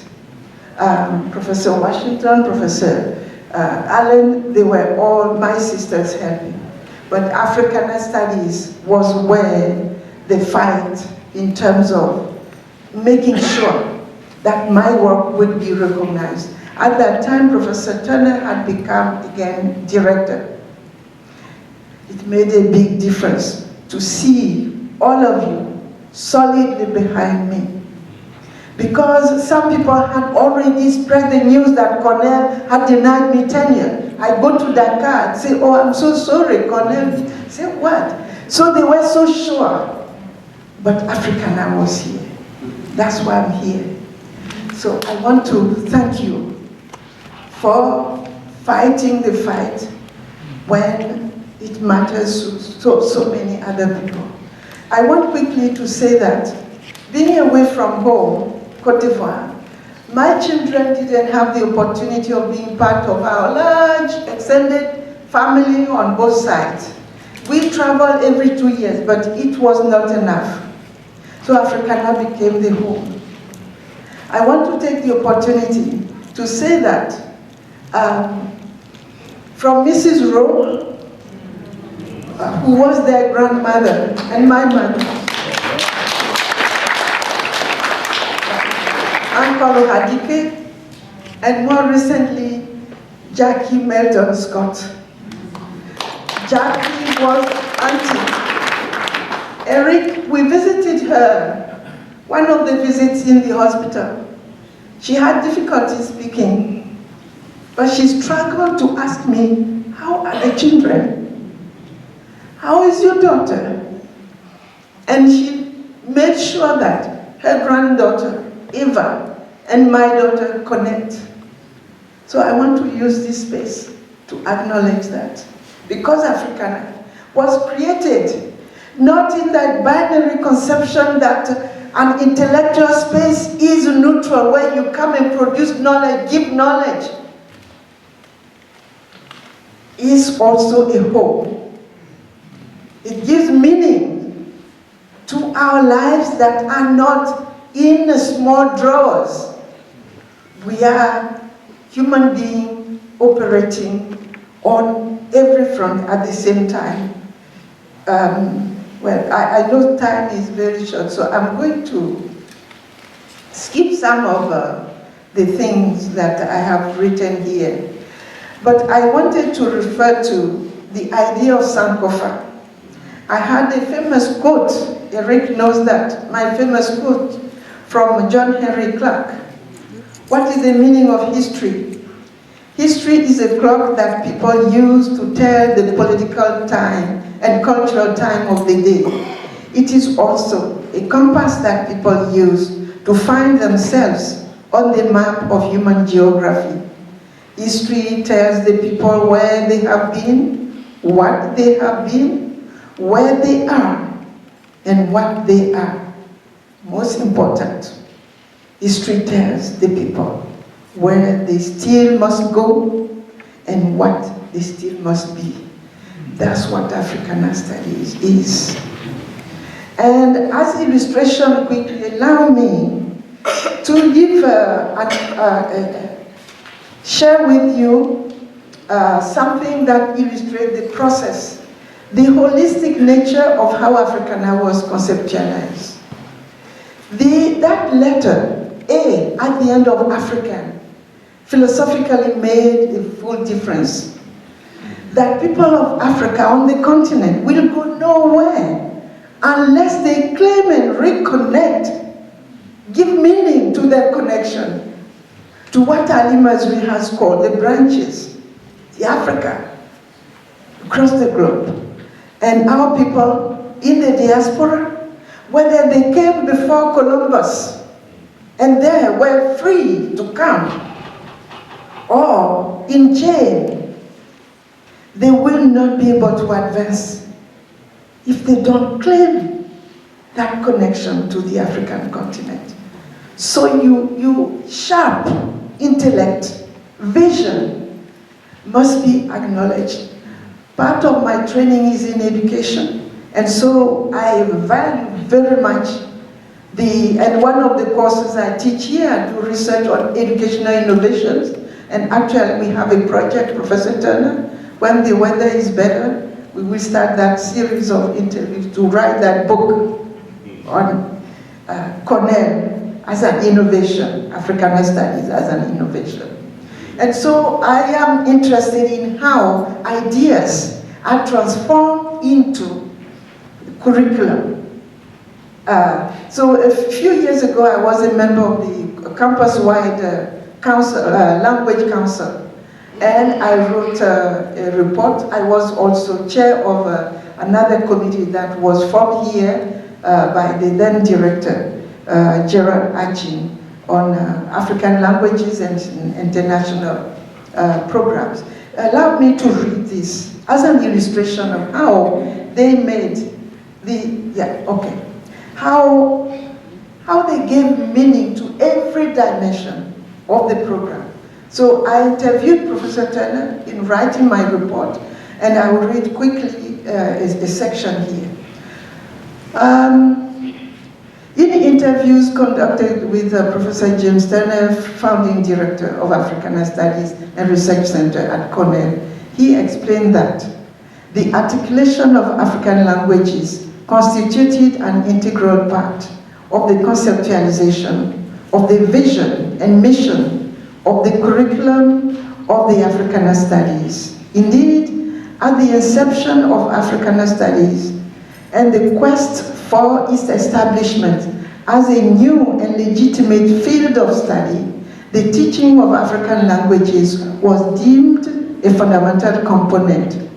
Professor Washington, Professor Allen, they were all my sisters helping. But Africana Studies was where the fight in terms of making sure that my work would be recognized. At that time, Professor Turner had become, again, director. It made a big difference to see all of you solidly behind me. Because some people had already spread the news that Cornell had denied me tenure. I go to Dakar and say, oh, I'm so sorry, Cornell. Say, what? So they were so sure. But Africana was here. That's why I'm here. So I want to thank you for fighting the fight when it matters to so many other people. I want quickly to say that being away from home, Côte d'Ivoire, my children didn't have the opportunity of being part of our large extended family on both sides. We traveled every 2 years, but it was not enough. So Africana became the home. I want to take the opportunity to say that from Mrs. Rowe, who was their grandmother, and my mother, Uncle Hadike, and more recently, Jackie Melton Scott. Jackie was auntie. Eric, we visited her, one of the visits in the hospital. She had difficulty speaking, but she struggled to ask me, how are the children? How is your daughter? And she made sure that her granddaughter, Eva, and my daughter connect. So I want to use this space to acknowledge that. Because Africana was created not in that binary conception that an intellectual space is neutral, where you come and produce knowledge, give knowledge. Is also a home. It gives meaning to our lives that are not in small drawers. We are human beings operating on every front at the same time. Well, I know time is very short, so I'm going to skip some of the things that I have written here. But I wanted to refer to the idea of Sankofa. I had a famous quote, Eric knows that, my famous quote from John Henry Clark. What is the meaning of history? History is a clock that people use to tell the political time and cultural time of the day. It is also a compass that people use to find themselves on the map of human geography. History tells the people where they have been, what they have been, where they are, and what they are. Most important, history tells the people where they still must go and what they still must be. That's what Africana Studies is. And as illustration, quickly allow me to give share with you something that illustrates the process, the holistic nature of how Africana was conceptualized. That letter, A, at the end of African, philosophically made a full difference. That people of Africa on the continent will go nowhere unless they claim and reconnect, give meaning to their connection to what Ali Mazrui has called the branches, the Africa, across the globe. And our people in the diaspora, whether they came before Columbus and they were free to come, or in jail, they will not be able to advance if they don't claim that connection to the African continent. So you sharp intellect, vision must be acknowledged. Part of my training is in education, and so I value very much and one of the courses I teach here, I do research on educational innovations, and actually we have a project, Professor Turner, when the weather is better, we will start that series of interviews to write that book on Cornell as an innovation, Africana studies as an innovation. And so I am interested in how ideas are transformed into curriculum. So a few years ago, I was a member of the campus-wide language council, and I wrote a report. I was also chair of another committee that was formed here by the then director, Gerard Achin, on African languages and international programs. Allow me to read this as an illustration of how they made how they gave meaning to every dimension of the program. So I interviewed Professor Turner in writing my report, and I will read quickly a section here. In interviews conducted with Professor James Turner, founding director of Africana Studies and Research Center at Cornell, he explained that the articulation of African languages constituted an integral part of the conceptualization of the vision and mission of the curriculum of the Africana Studies. Indeed, at the inception of Africana Studies and the quest for its establishment as a new and legitimate field of study, the teaching of African languages was deemed a fundamental component.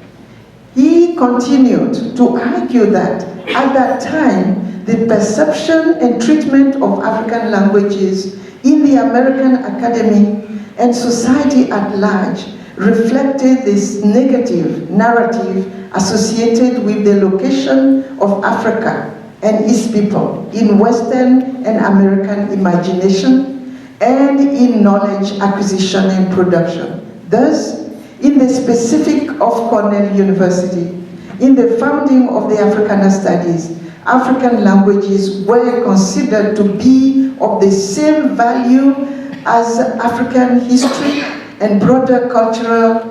He continued to argue that at that time, the perception and treatment of African languages in the American academy and society at large reflected this negative narrative associated with the location of Africa and its people in Western and American imagination and in knowledge acquisition and production. Thus, in the specific of Cornell University, in the founding of the Africana Studies, African languages were considered to be of the same value as African history and broader culture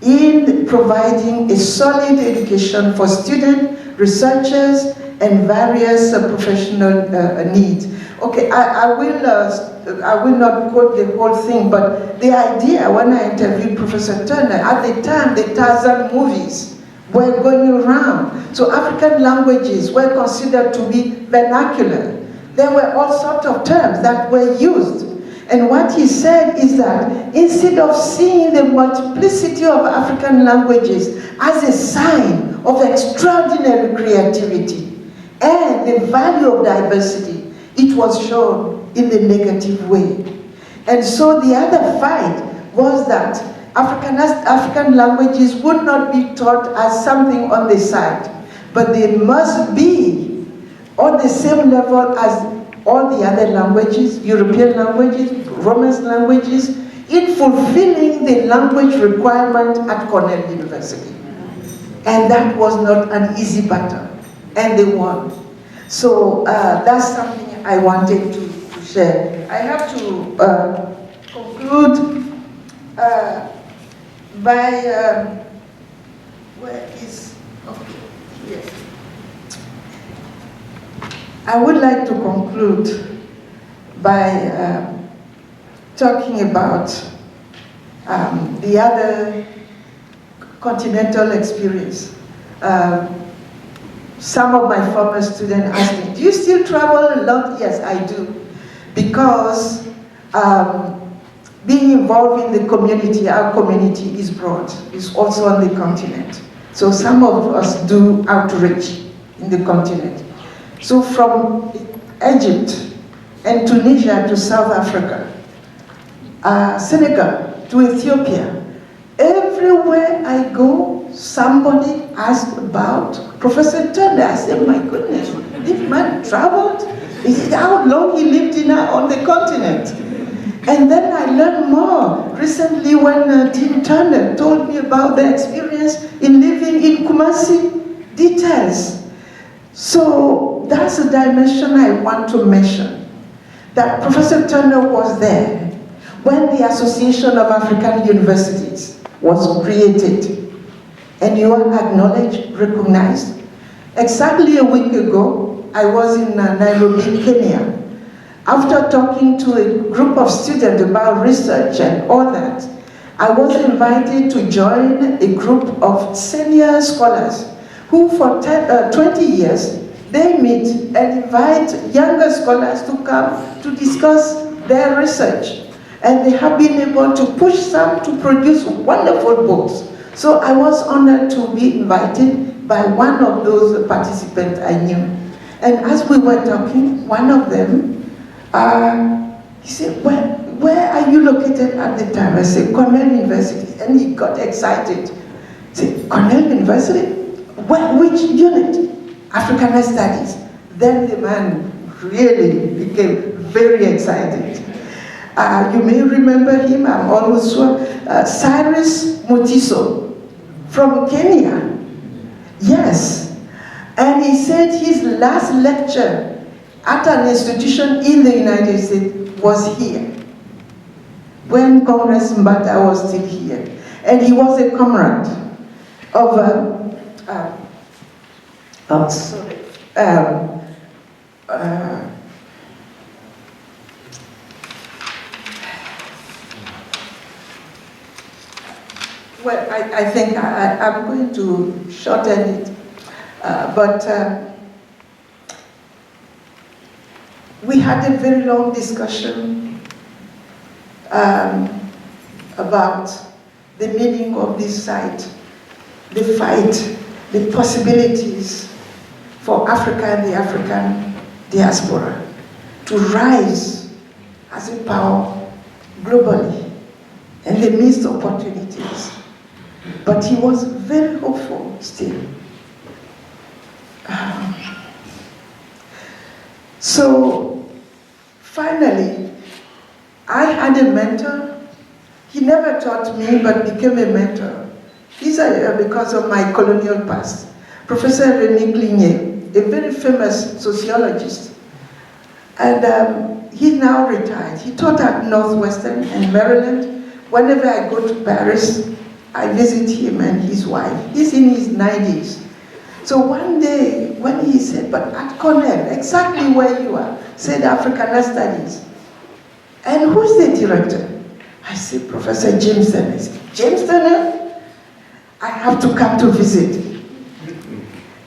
in providing a solid education for students, researchers, and various professional needs. Okay, I will not quote the whole thing, but the idea when I interviewed Professor Turner, at the time the Tarzan movies were going around. So African languages were considered to be vernacular. There were all sorts of terms that were used. And what he said is that instead of seeing the multiplicity of African languages as a sign of extraordinary creativity and the value of diversity, it was shown in the negative way. And so the other fight was that African languages would not be taught as something on the side, but they must be on the same level as all the other languages, European languages, Romance languages, in fulfilling the language requirement at Cornell University. And that was not an easy battle, and they won. So that's something I wanted to share. I have to conclude by, where is, okay, yes. I would like to conclude by talking about the other continental experience. Some of my former students asked me, do you still travel a lot? Yes, I do. Because being involved in the community, our community is broad, is also on the continent. So some of us do outreach in the continent. So from Egypt and Tunisia to South Africa, Senegal to Ethiopia, everywhere I go, somebody asks about Professor Turner. I said, my goodness, this man traveled? Is it how long he lived on the continent? And then I learned more recently when Dean Turner told me about the experience in living in Kumasi, details. So that's a dimension I want to mention, that Professor Turner was there when the Association of African Universities was created. And you are acknowledged, recognized. Exactly a week ago, I was in Nairobi, Kenya. After talking to a group of students about research and all that, I was invited to join a group of senior scholars who for 20 years, they meet and invite younger scholars to come to discuss their research. And they have been able to push some to produce wonderful books. So I was honored to be invited by one of those participants I knew. And as we were talking, one of them, he said, where are you located at the time? I said, Cornell University. And he got excited. He said, Cornell University? Which unit? Africana Studies. Then the man really became very excited. You may remember him, I'm almost sure, Cyrus Mutiso from Kenya. Yes. And he said his last lecture at an institution in the United States was here, when Congress Mbata was still here. And he was a comrade of, well, I think I'm going to shorten it, but we had a very long discussion about the meaning of this site, the fight, the possibilities for Africa and the African diaspora to rise as a power globally and they missed opportunities. But he was very hopeful still. So finally, I had a mentor. He never taught me, but became a mentor. These are because of my colonial past. Professor René Cligné, a very famous sociologist. And he's now retired. He taught at Northwestern and Maryland. Whenever I go to Paris, I visit him and his wife. He's in his 90s. So one day, when he said, but at Cornell, exactly where you are, said Africana Studies. And who's the director? I said, Professor James Turner. He said, James Turner? I have to come to visit.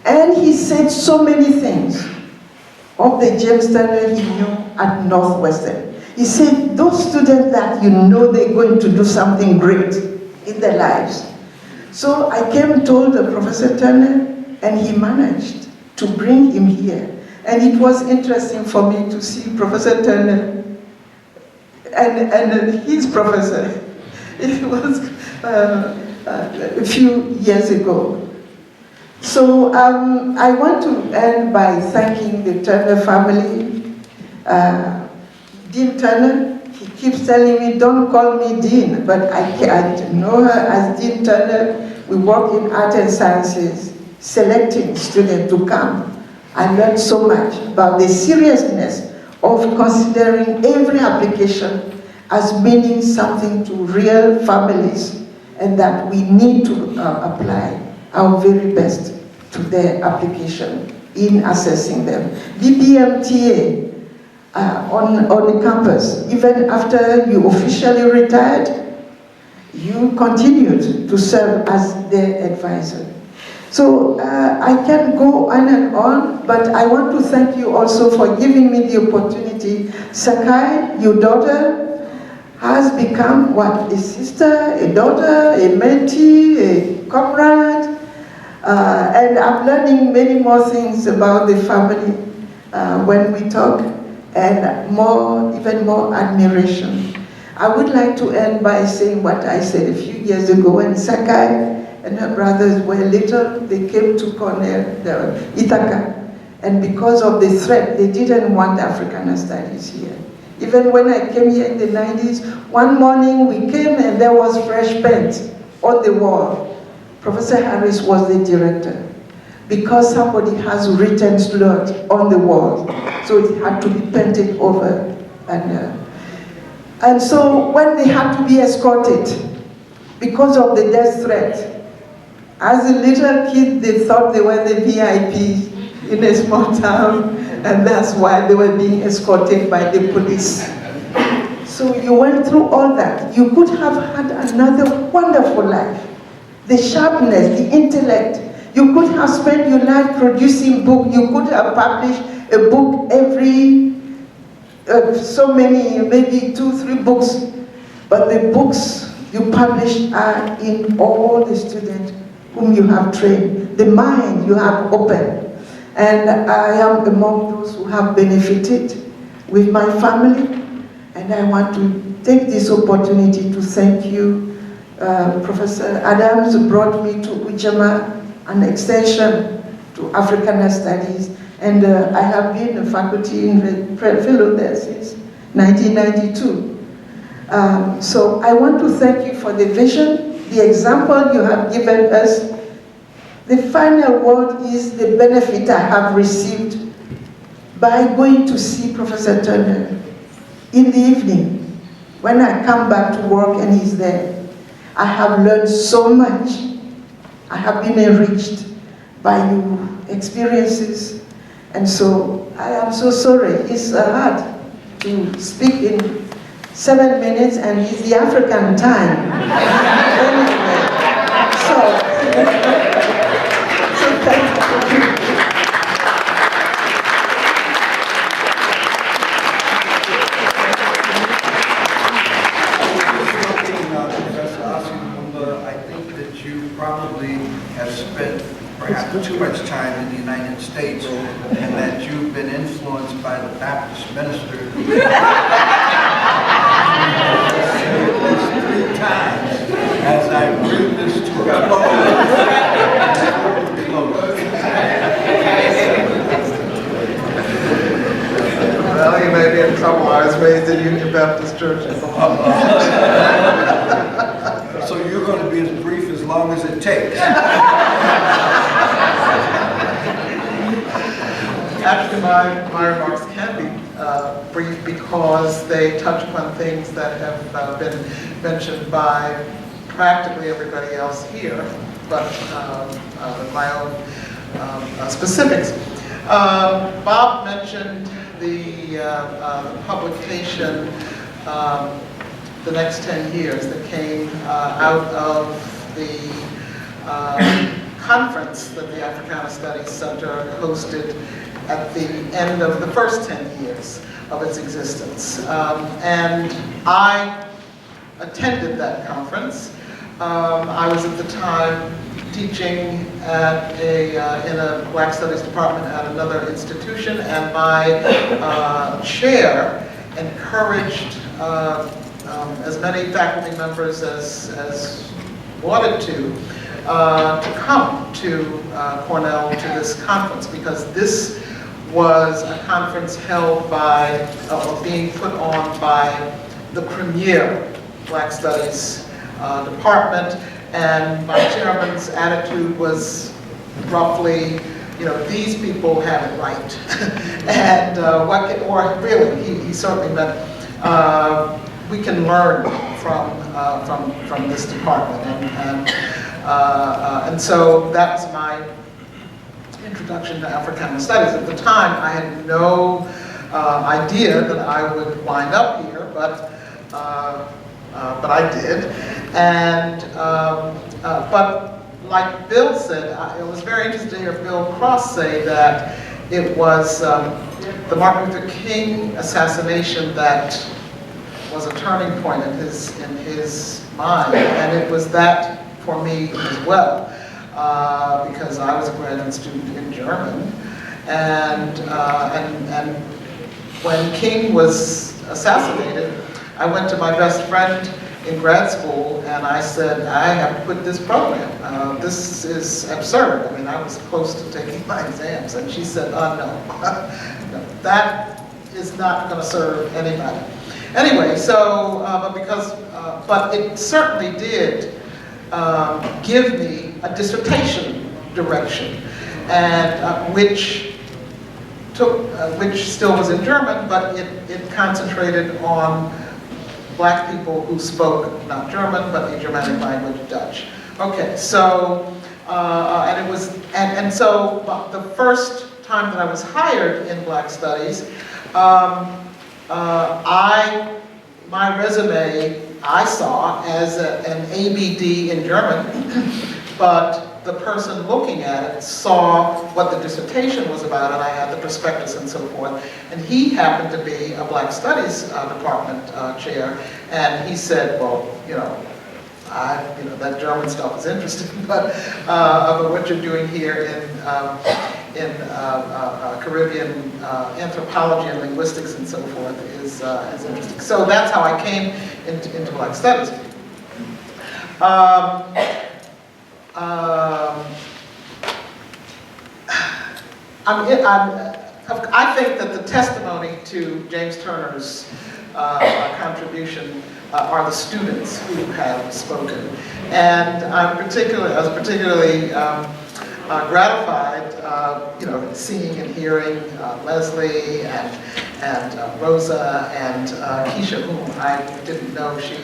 And he said so many things of the James Turner he knew at Northwestern. He said, those students that you know they're going to do something great in their lives. So I came told Professor Turner, and he managed to bring him here. And it was interesting for me to see Professor Turner and his professor. It was a few years ago. So I want to end by thanking the Turner family. Dean Turner, he keeps telling me, don't call me Dean, but I know her as Dean Turner. We work in art and sciences, selecting students to come. I learned so much about the seriousness of considering every application as meaning something to real families, and that we need to apply our very best to their application in assessing them. DPMTA on the campus, even after you officially retired, you continued to serve as their advisor. So I can go on and on, but I want to thank you also for giving me the opportunity. Sakai, your daughter, has become what? A sister, a daughter, a mentee, a comrade. And I'm learning many more things about the family when we talk, and even more admiration. I would like to end by saying what I said a few years ago when Sakai and her brothers were little. They came to Ithaca, and because of the threat, they didn't want Africana studies here. Even when I came here in the 90s, one morning we came and there was fresh paint on the wall. Professor Harris was the director, because somebody has written slurs on the wall, so it had to be painted over. And so when they had to be escorted because of the death threat, as a little kid they thought they were the VIPs in a small town, and that's why they were being escorted by the police. So you went through all that. You could have had another wonderful life. The sharpness, the intellect. You could have spent your life producing books. You could have published a book every so many, maybe 2-3 books. But the books you published are in all the students whom you have trained, the mind you have opened. And I am among those who have benefited with my family. And I want to take this opportunity to thank you. Professor Adams brought me to Ujama, an extension to Africana Studies, and I have been a faculty fellow there since 1992. So I want to thank you for the vision, the example you have given us. The final word is the benefit I have received by going to see Professor Turner in the evening when I come back to work and he's there. I have learned so much. I have been enriched by your experiences. And so I am so sorry. It's hard to speak in 7 minutes, and it's the African time. Anyway, so thank you. Probably have spent perhaps too much time in the United States, and that you've been influenced by the Baptist minister at least 3 times as I bring this to a close. Well, you may be in trouble. I was raised in Union Baptist Church. So you're going to be as brief as long as it takes. Actually, my remarks can be brief because they touch upon things that have been mentioned by practically everybody else here, but my own specifics. Bob mentioned the publication, The Next 10 Years, that came out of the conference that the Africana Studies Center hosted at the end of the first 10 years of its existence. And I attended that conference. I was at the time teaching at in a Black Studies department at another institution, and my chair encouraged as many faculty members as wanted to come to Cornell to this conference, because this was a conference held by, or being put on by the premier Black Studies department, and my chairman's attitude was roughly, these people have it right. And or really, he certainly meant, we can learn from this department, and so that was my introduction to Africana Studies. At the time, I had no idea that I would wind up here, but I did. And but like Bill said, it was very interesting to hear Bill Cross say that it was the Martin Luther King assassination that was a turning point in his mind, and it was that for me as well, because I was a graduate student in German, and when King was assassinated, I went to my best friend in grad school, and I said, I have to quit this program. This is absurd. I mean, I was close to taking my exams, and she said, oh, no, no, that is not going to serve anybody. Anyway, so, but it certainly did give me a dissertation direction, and which still was in German, but it concentrated on Black people who spoke not German, but the Germanic language, Dutch. Okay, so, and it was, and so the first time that I was hired in Black Studies, my resume I saw as an ABD in German, but the person looking at it saw what the dissertation was about, and I had the prospectus and so forth. And he happened to be a Black Studies department chair, and he said, well, that German stuff is interesting, but what you're doing here in Caribbean anthropology and linguistics and so forth is interesting. So that's how I came into Black Studies. I think that the testimony to James Turner's contribution are the students who have spoken, and I was particularly gratified, seeing and hearing Leslie and Rosa and Keisha, whom I didn't know. She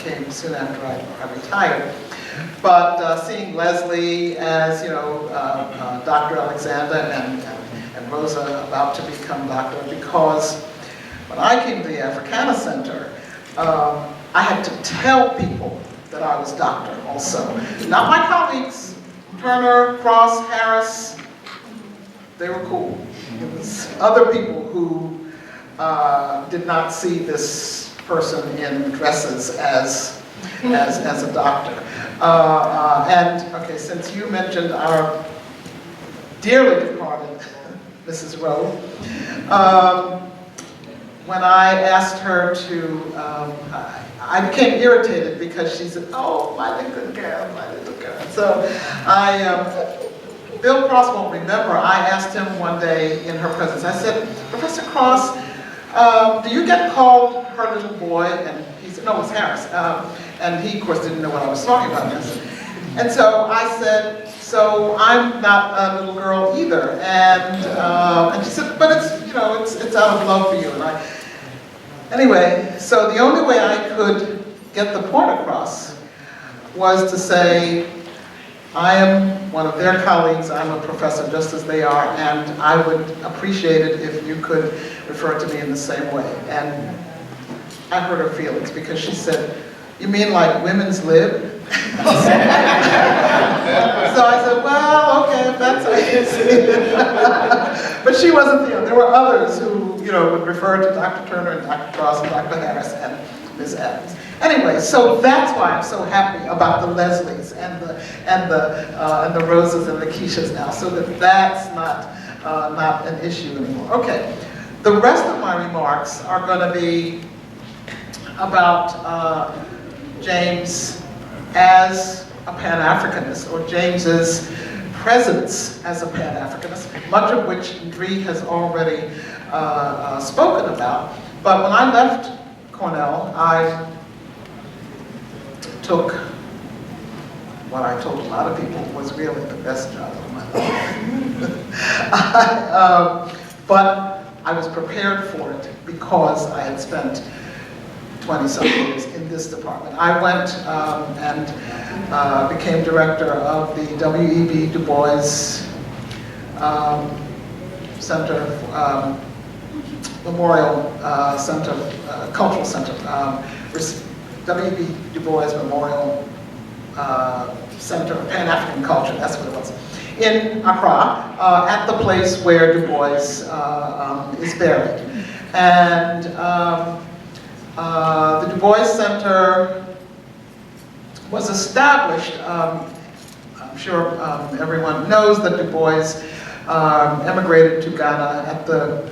came soon after I retired. But seeing Leslie as, Dr. Alexander and Rosa about to become doctor, because when I came to the Africana Center, I had to tell people that I was doctor also. Not my colleagues, Turner, Cross, Harris, they were cool. It was other people who did not see this person in dresses as a doctor. And okay, since you mentioned our dearly departed Mrs. Rowe, when I asked her to, I became irritated because she said, oh, my little girl, my little girl. So Bill Cross won't remember, I asked him one day in her presence, I said, Professor Cross, do you get called her little boy? And he said, no, it was Harris. And he, of course, didn't know what I was talking about. And so I said, so I'm not a little girl either. And she said, but it's out of love for you. And anyway, so the only way I could get the point across was to say, I am one of their colleagues, I'm a professor just as they are, and I would appreciate it if you could refer to me in the same way. And I hurt her feelings because she said, you mean like women's lib? So I said, well, okay, if that's how you see it. But she wasn't the only. There were others who, would refer to Dr. Turner and Dr. Cross and Dr. Harris and Ms. Adams. Anyway, so that's why I'm so happy about the Leslies and the Roses and the Keishas now, so that's not an issue anymore. Okay, the rest of my remarks are going to be about James as a Pan-Africanist, or James's presence as a Pan-Africanist, much of which Dree has already spoken about. But when I left Cornell, I took what I told a lot of people was really the best job of my life. But I was prepared for it because I had spent 20-some years in this department. I went and became director of the W.E.B. Du Bois Center, Memorial Center, Cultural Center, W.E.B. Du Bois Memorial Center of Pan-African Culture, that's what it was, in Accra, at the place where Du Bois is buried. And The Du Bois Center was established, I'm sure everyone knows that Du Bois emigrated to Ghana at the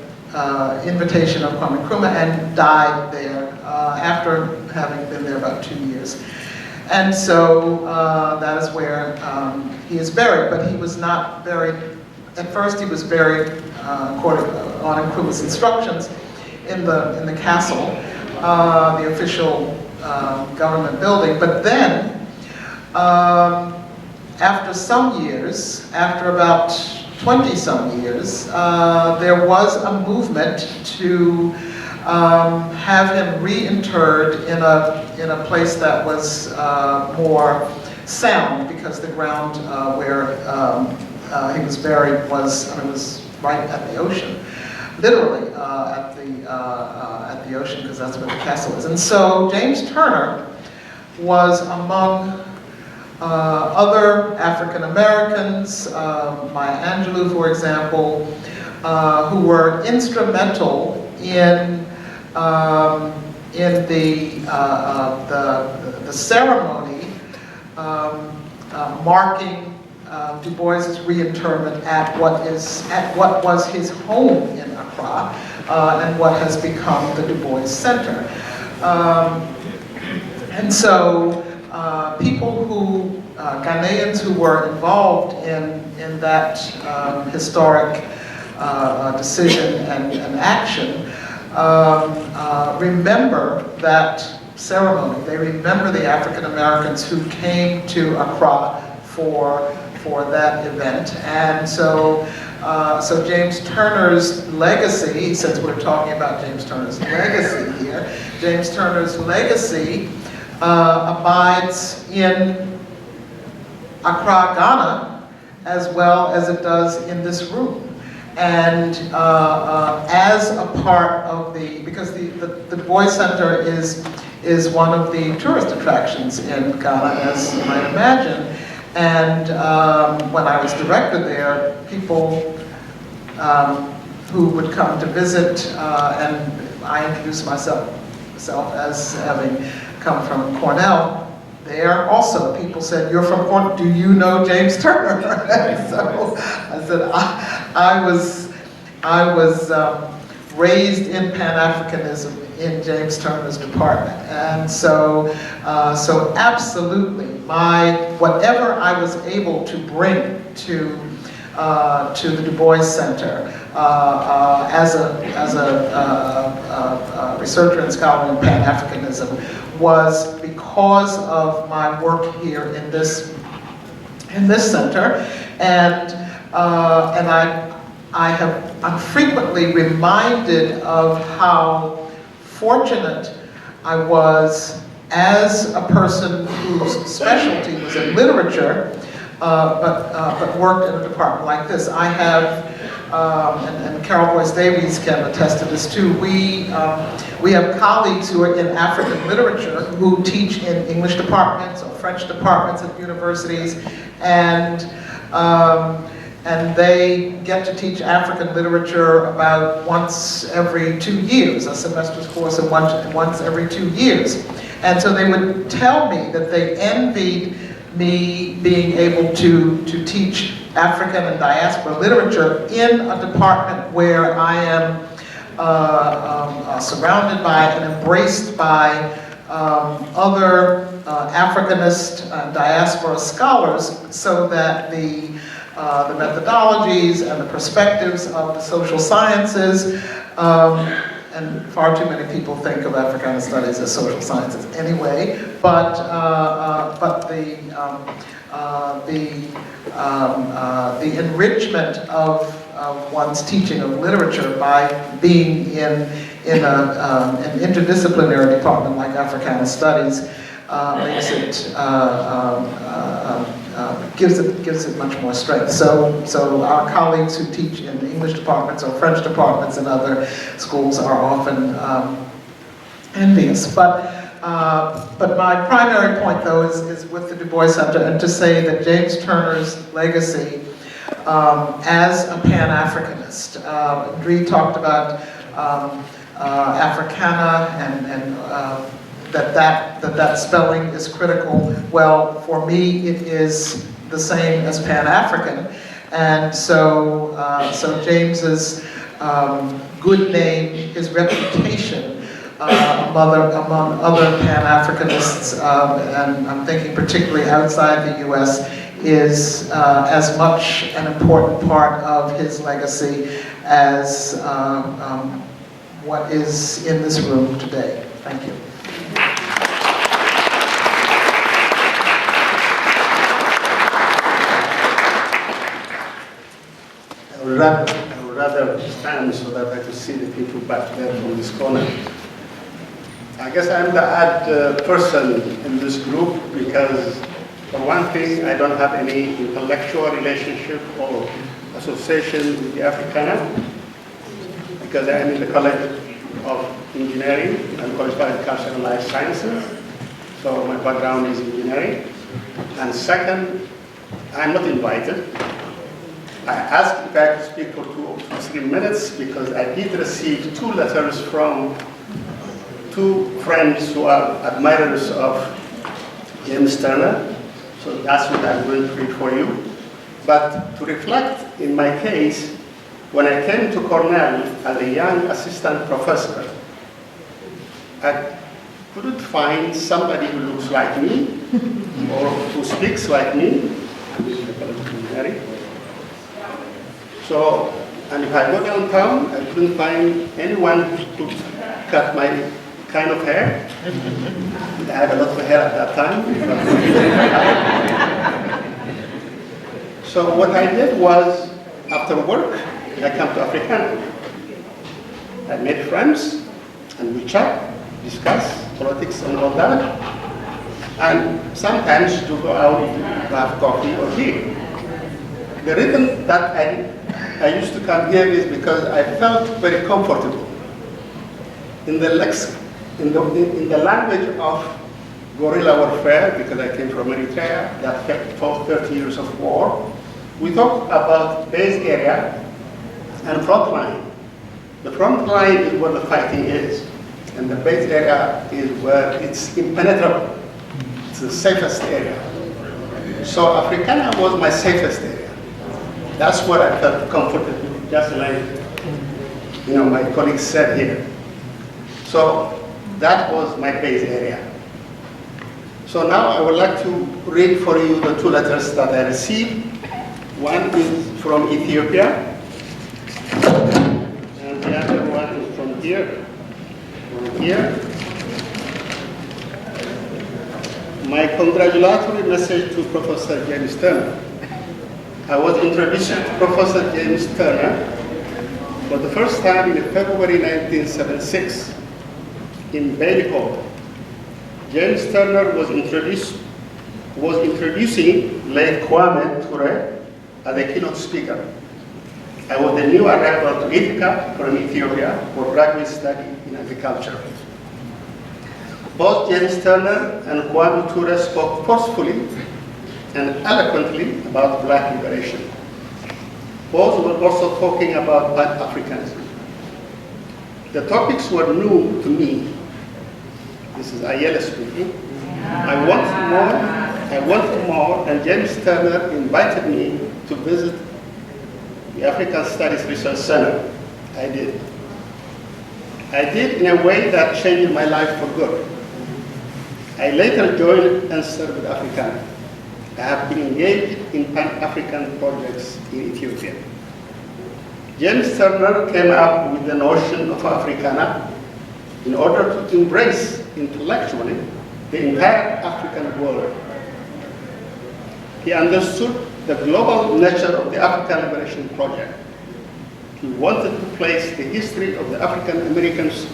invitation of Kwame Nkrumah and died there after having been there about 2 years. And so that is where he is buried, but he was not buried. At first he was buried according on Nkrumah's instructions in the castle, the official government building. But then, after some years, after about 20-some years, there was a movement to have him reinterred in a place that was more sound, because the ground where he was buried was right at the ocean, literally at the ocean, because that's where the castle is. And so James Turner was among other African Americans, Maya Angelou, for example, who were instrumental in the ceremony marking Du Bois's reinterment at what was his home in Accra, and what has become the Du Bois Center. And so people who, Ghanaians who were involved in that historic decision and action remember that ceremony. They remember the African Americans who came to Accra for that event. And so James Turner's legacy, since we're talking about James Turner's legacy here, James Turner's legacy abides in Accra, Ghana, as well as it does in this room. And as a part of because the Du Bois Center is one of the tourist attractions in Ghana, as you might imagine. And when I was director there, people who would come to visit, and I introduced myself as having come from Cornell. There also, people said, "You're from Cornell, do you know James Turner?" And so I said, I was raised in Pan-Africanism in James Turner's department. And so absolutely, whatever I was able to bring to the Du Bois Center as a researcher and scholar in Pan-Africanism was because of my work here in this center, and I'm frequently reminded of how fortunate I was as a person whose specialty was in literature, but worked in a department like this. I have, and Carol Boyce Davies can attest to this too, we have colleagues who are in African literature who teach in English departments or French departments at universities, and they get to teach African literature about once every 2 years, a semester's course of once every 2 years. And so they would tell me that they envied me being able to teach African and diaspora literature in a department where I am surrounded by and embraced by other Africanist and diaspora scholars, so that the methodologies and the perspectives of the social sciences, and far too many people think of Africana studies as social sciences anyway, but the enrichment of one's teaching of literature by being in an interdisciplinary department like Africana studies makes it gives it much more strength. So our colleagues who teach in English departments or French departments and other schools are often envious. But my primary point, though, is with the Du Bois Center, and to say that James Turner's legacy as a Pan-Africanist, Dree talked about Africana and that spelling is critical. Well, for me, it is the same as Pan-African. And so, James's good name, his reputation among other Pan-Africanists, and I'm thinking particularly outside the US, is as much an important part of his legacy as what is in this room today. Thank you. I would rather stand so that I could see the people back there from this corner. I guess I'm the odd person in this group because, for one thing, I don't have any intellectual relationship or association with the Africana because I am in the College of Engineering and qualified Cultural and Life Sciences. So my background is engineering. And second, I'm not invited. I asked if I could speak for 2 or 3 minutes because I did receive 2 letters from 2 friends who are admirers of James Turner. So that's what I'm going to read for you. But to reflect in my case, when I came to Cornell as a young assistant professor, I couldn't find somebody who looks like me or who speaks like me. So, and if I go downtown, I couldn't find anyone who cut my kind of hair. I had a lot of hair at that time. So what I did was, after work, I come to Africana. I made friends, and we chat, discuss politics and all that. And sometimes to go out to have coffee or tea. The reason that I used to come here is because I felt very comfortable in the language of guerrilla warfare, because I came from Eritrea, that fought 30 years of war. We talk about base area and front line. The front line is where the fighting is, and the base area is where it's impenetrable. It's the safest area. So Africana was my safest area. That's what I felt comfortable, just like my colleagues said here. So that was my base area. So now I would like to read for you the 2 letters that I received. One is from Ethiopia, and the other one is from here. My congratulatory message to Professor James Turner. I was introduced to Professor James Turner for the first time in February 1976 in Bailey Hall. James Turner was introducing late Kwame Ture as a keynote speaker. I was the new arrival to Ithaca from Ethiopia for graduate study in agriculture. Both James Turner and Kwame Ture spoke forcefully and eloquently about black liberation. Both were also talking about Pan-Africanism. The topics were new to me. This is Ayala speaking. I wanted more, and James Turner invited me to visit the African Studies Research Center. I did. I did in a way that changed my life for good. I later joined and served with Africana. I have been engaged in Pan-African projects in Ethiopia. James Turner came up with the notion of Africana in order to embrace intellectually the entire African world. He understood the global nature of the African Liberation Project. He wanted to place the history of the African Americans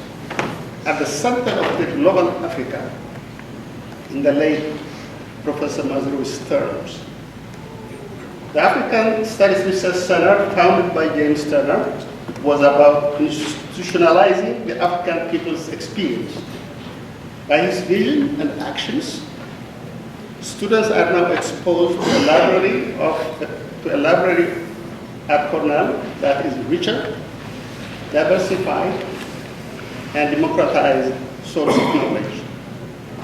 at the center of the global Africa in the late Professor Mazrui's terms. The African Studies Research Center, founded by James Turner, was about institutionalizing the African people's experience. By his vision and actions, students are now exposed to a library at Cornell that is richer, diversified, and democratized source of knowledge.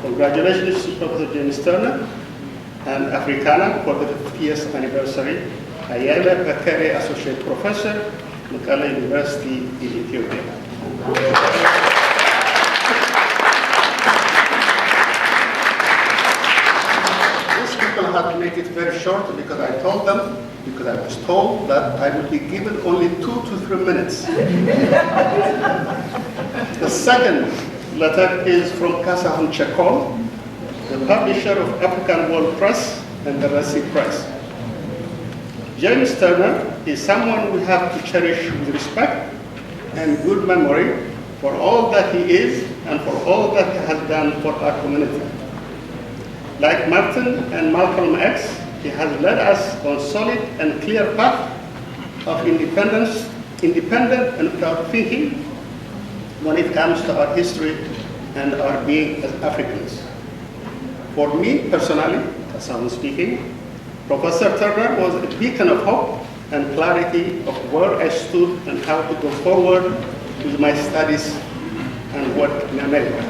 Congratulations to Professor James Turner and Africana for the 50th anniversary. Ayala Bakare, Associate Professor, Mekelle University in Ethiopia. These people had to make it very short because I was told that I would be given only 2 to 3 minutes. The second letter is from Kasahun Chekol, the publisher of African World Press and the Resi Press. James Turner is someone we have to cherish with respect and good memory for all that he is and for all that he has done for our community. Like Martin and Malcolm X, he has led us on solid and clear path of independent and proud thinking when it comes to our history and our being as Africans. For me personally, as I'm speaking, Professor Turner was a beacon of hope and clarity of where I stood and how to go forward with my studies and work in America.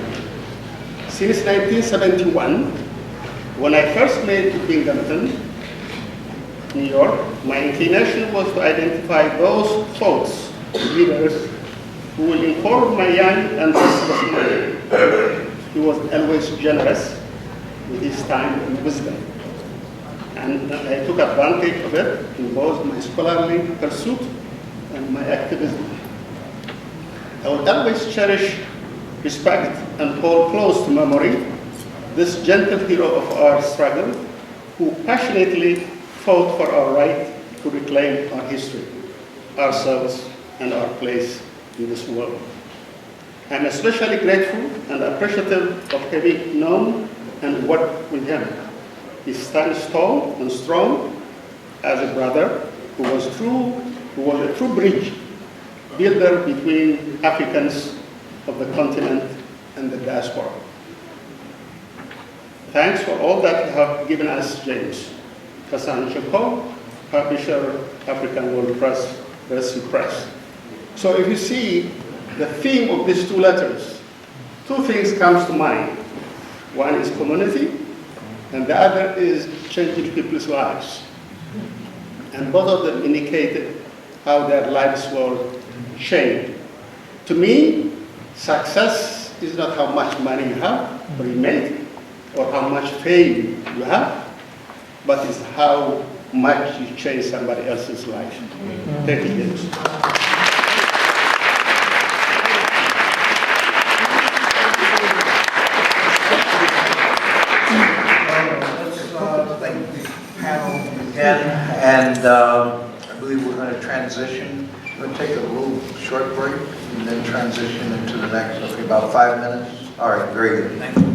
Since 1971, when I first made to Binghamton, New York, my inclination was to identify those thoughts, leaders, who will inform my young and restless mind. He was always generous with his time and wisdom. And I took advantage of it in both my scholarly pursuit and my activism. I will always cherish, respect, and hold close to memory this gentle hero of our struggle who passionately fought for our right to reclaim our history, our service, and our place in this world. I'm especially grateful and appreciative of having known and worked with him. He stands tall and strong as a brother who was a true bridge builder between Africans of the continent and the diaspora. Thanks for all that you have given us, James. Kasahun Chekol, publisher, African World Press, Resi Press. So if you see the theme of these 2 letters, 2 things comes to mind. One is community, and the other is changing people's lives. And both of them indicated how their lives were changed. To me, success is not how much money you have or you make, or how much fame you have, but it's how much you change somebody else's life. Thank you, James. Thank the panel again, and I believe we're going to transition. We're going to take a little short break and then transition into the next, okay, about 5 minutes. All right, very good. Thank you.